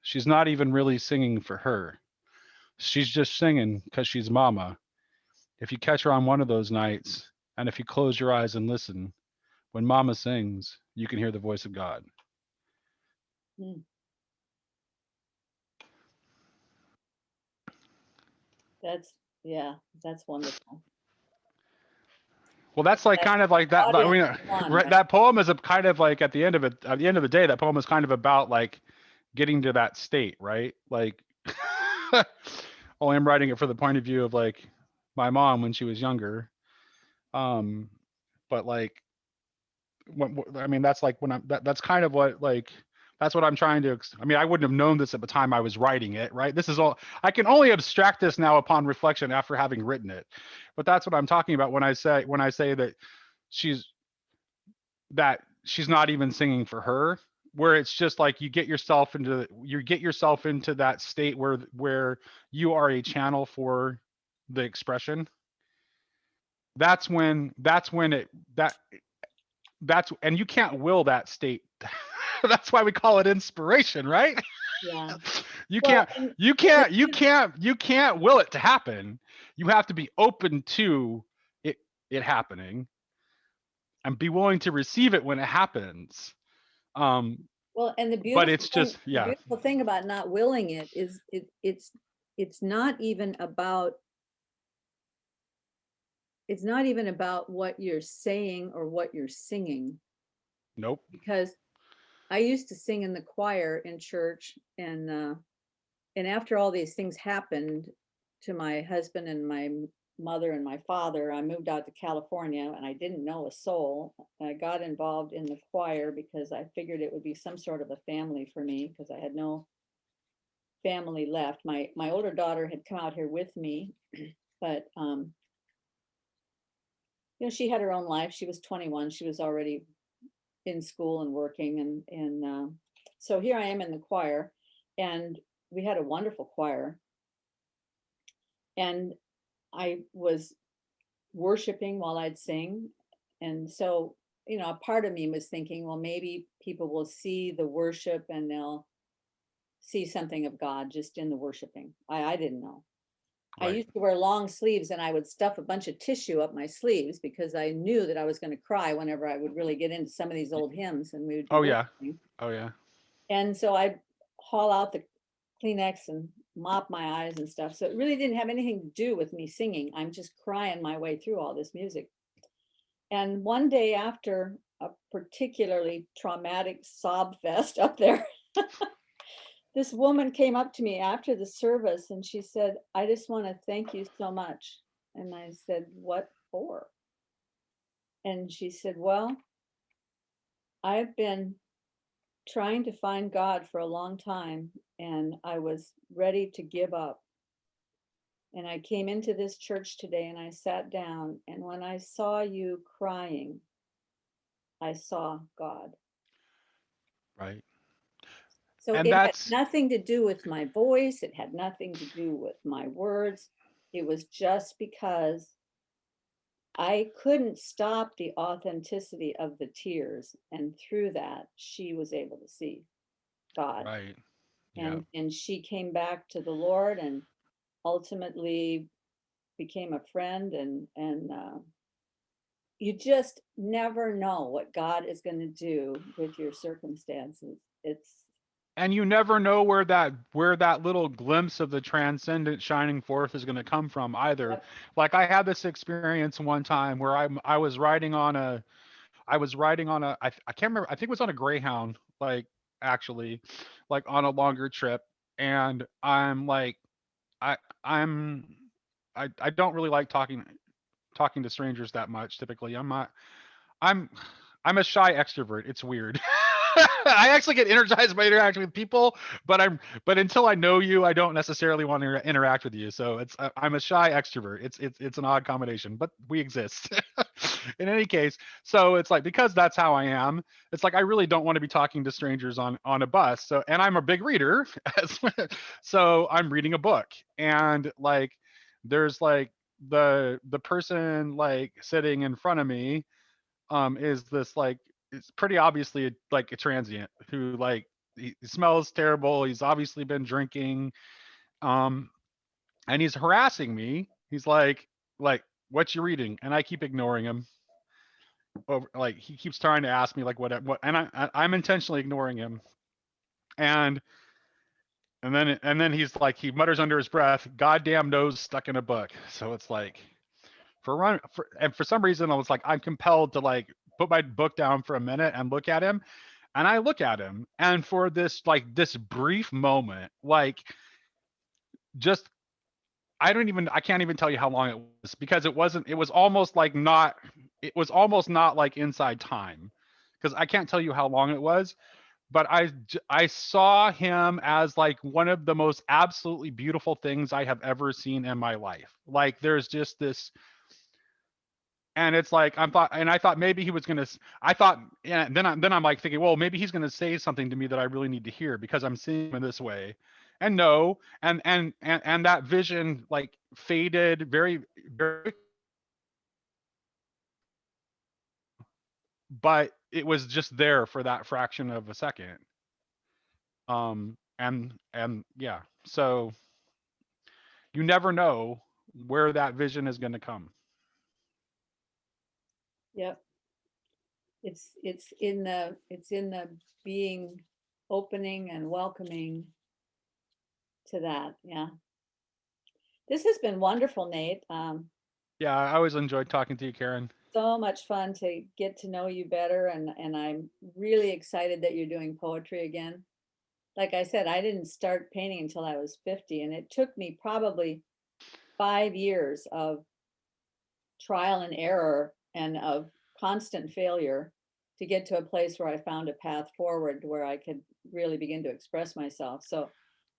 She's not even really singing for her. She's just singing because she's mama. If you catch her on one of those nights, and if you close your eyes and listen, when mama sings, you can hear the voice of God. Mm. That's, yeah, that's wonderful. Well, that's like That kind of like that. I audience mean, is fun, right? that poem is a kind of like at the end of it. At the end of the day, that poem is kind of about like getting to that state, right? Like, only I'm writing it for the point of view of like my mom when she was younger. Um, but like, I mean, that's like when that's kind of what like that's what I'm trying to. I mean, I wouldn't have known this at the time I was writing it, right? This is all I can only abstract this now upon reflection after having written it. But that's what I'm talking about when I say that she's she's not even singing for her, where it's just like you get yourself into that state where you are a channel for the expression. That's when it that's and you can't will that state. That's why we call it inspiration, right? Yeah. you Well, can't you and the can't you can't you can't will it to happen. You have to be open to it happening and be willing to receive it when it happens. um well, and but it's just the yeah. beautiful thing about not willing it is it's not even about what you're saying or what you're singing, Nope. because I used to sing in the choir in church, and after all these things happened to my husband and my mother and my father, I moved out to California and I didn't know a soul. I got involved in the choir because I figured it would be some sort of a family for me because I had no family left. My older daughter had come out here with me, but she had her own life. She was 21. She was already in school and working, and so here I am in the choir, and we had a wonderful choir, and I was worshiping while I'd sing. And so, a part of me was thinking, well, maybe people will see the worship and they'll see something of God just in the worshiping. I didn't know. I Right. used to wear long sleeves and I would stuff a bunch of tissue up my sleeves because I knew that I was going to cry whenever I would really get into some of these old hymns and we would be Oh yeah. worshiping. Oh yeah. And so I'd haul out the Kleenex and mop my eyes and stuff. So it really didn't have anything to do with me singing. I'm just crying my way through all this music. And one day after a particularly traumatic sob fest up there, this woman came up to me after the service and she said, I just want to thank you so much. And I said, what for? And she said, well, I've been trying to find God for a long time and I was ready to give up. And I came into this church today and I sat down, and when I saw you crying, I saw God. Right. So And it had that's nothing to do with my voice. It had nothing to do with my words. It was just because I couldn't stop the authenticity of the tears. And through that, she was able to see God. right. Yeah. And she came back to the Lord and ultimately became a friend. And you just never know what God is going to do with your circumstances. It's And you never know where that little glimpse of the transcendent shining forth is going to come from either. Yep. Like I had this experience one time where I was riding on a I can't remember, I think it was on a Greyhound, like actually, like on a longer trip, and I'm like I I'm I don't really like talking to strangers that much typically. I'm I'm a shy extrovert. It's weird. I actually get energized by interacting with people, but until I know you, I don't necessarily want to interact with you. So I'm a shy extrovert. It's an odd combination, but we exist. In any case, so it's like because that's how I am. It's like I really don't want to be talking to strangers on a bus. So and I'm a big reader, so I'm reading a book and like there's like the person like sitting in front of me is this like it's pretty obviously like a transient who like he smells terrible. He's obviously been drinking, um, and he's harassing me. He's like what you reading, and I keep ignoring him. Over like he keeps trying to ask me like what, and I'm intentionally ignoring him, and and then he's like he mutters under his breath, "Goddamn nose stuck in a book." So it's like and for some reason I was like I'm compelled to like put my book down for a minute and look at him. And I look at him, and for this brief moment, like just I can't even tell you how long it was because it was almost not like inside time because I can't tell you how long it was, but I saw him as like one of the most absolutely beautiful things I have ever seen in my life. Like there's just this, and it's like I thought maybe he was gonna. I thought, and then I'm like thinking, well, maybe he's gonna say something to me that I really need to hear because I'm seeing him in this way, and no, and that vision like faded very very, but it was just there for that fraction of a second. And yeah, so you never know where that vision is gonna come. yep. It's in the being opening and welcoming to that. Yeah. This has been wonderful, Nate. Yeah, I always enjoyed talking to you, Karen. So much fun to get to know you better, and I'm really excited that you're doing poetry again. Like I said, I didn't start painting until I was 50, and it took me probably 5 years of trial and error and of constant failure to get to a place where I found a path forward where I could really begin to express myself. So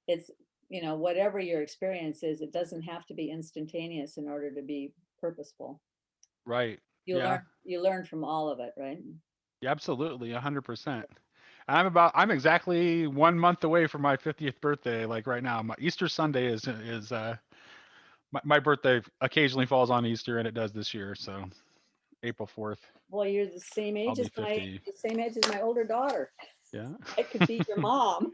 it's, whatever your experience is, it doesn't have to be instantaneous in order to be purposeful. Right. You Yeah. learn you learn from all of it, right? Yeah, absolutely, 100%. I'm exactly 1 month away from my 50th birthday. Like right now, my Easter Sunday is my birthday occasionally falls on Easter, and it does this year. So April 4th, Boy, you're the same I'll age be as 50. my older daughter. Yeah. I could be your mom.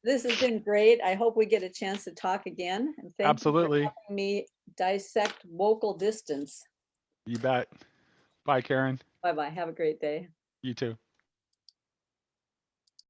This has been great. I hope we get a chance to talk again. And thank you for Absolutely. helping me dissect Wokal Distance. You bet. Bye, Karen. Bye bye. Have a great day. You too.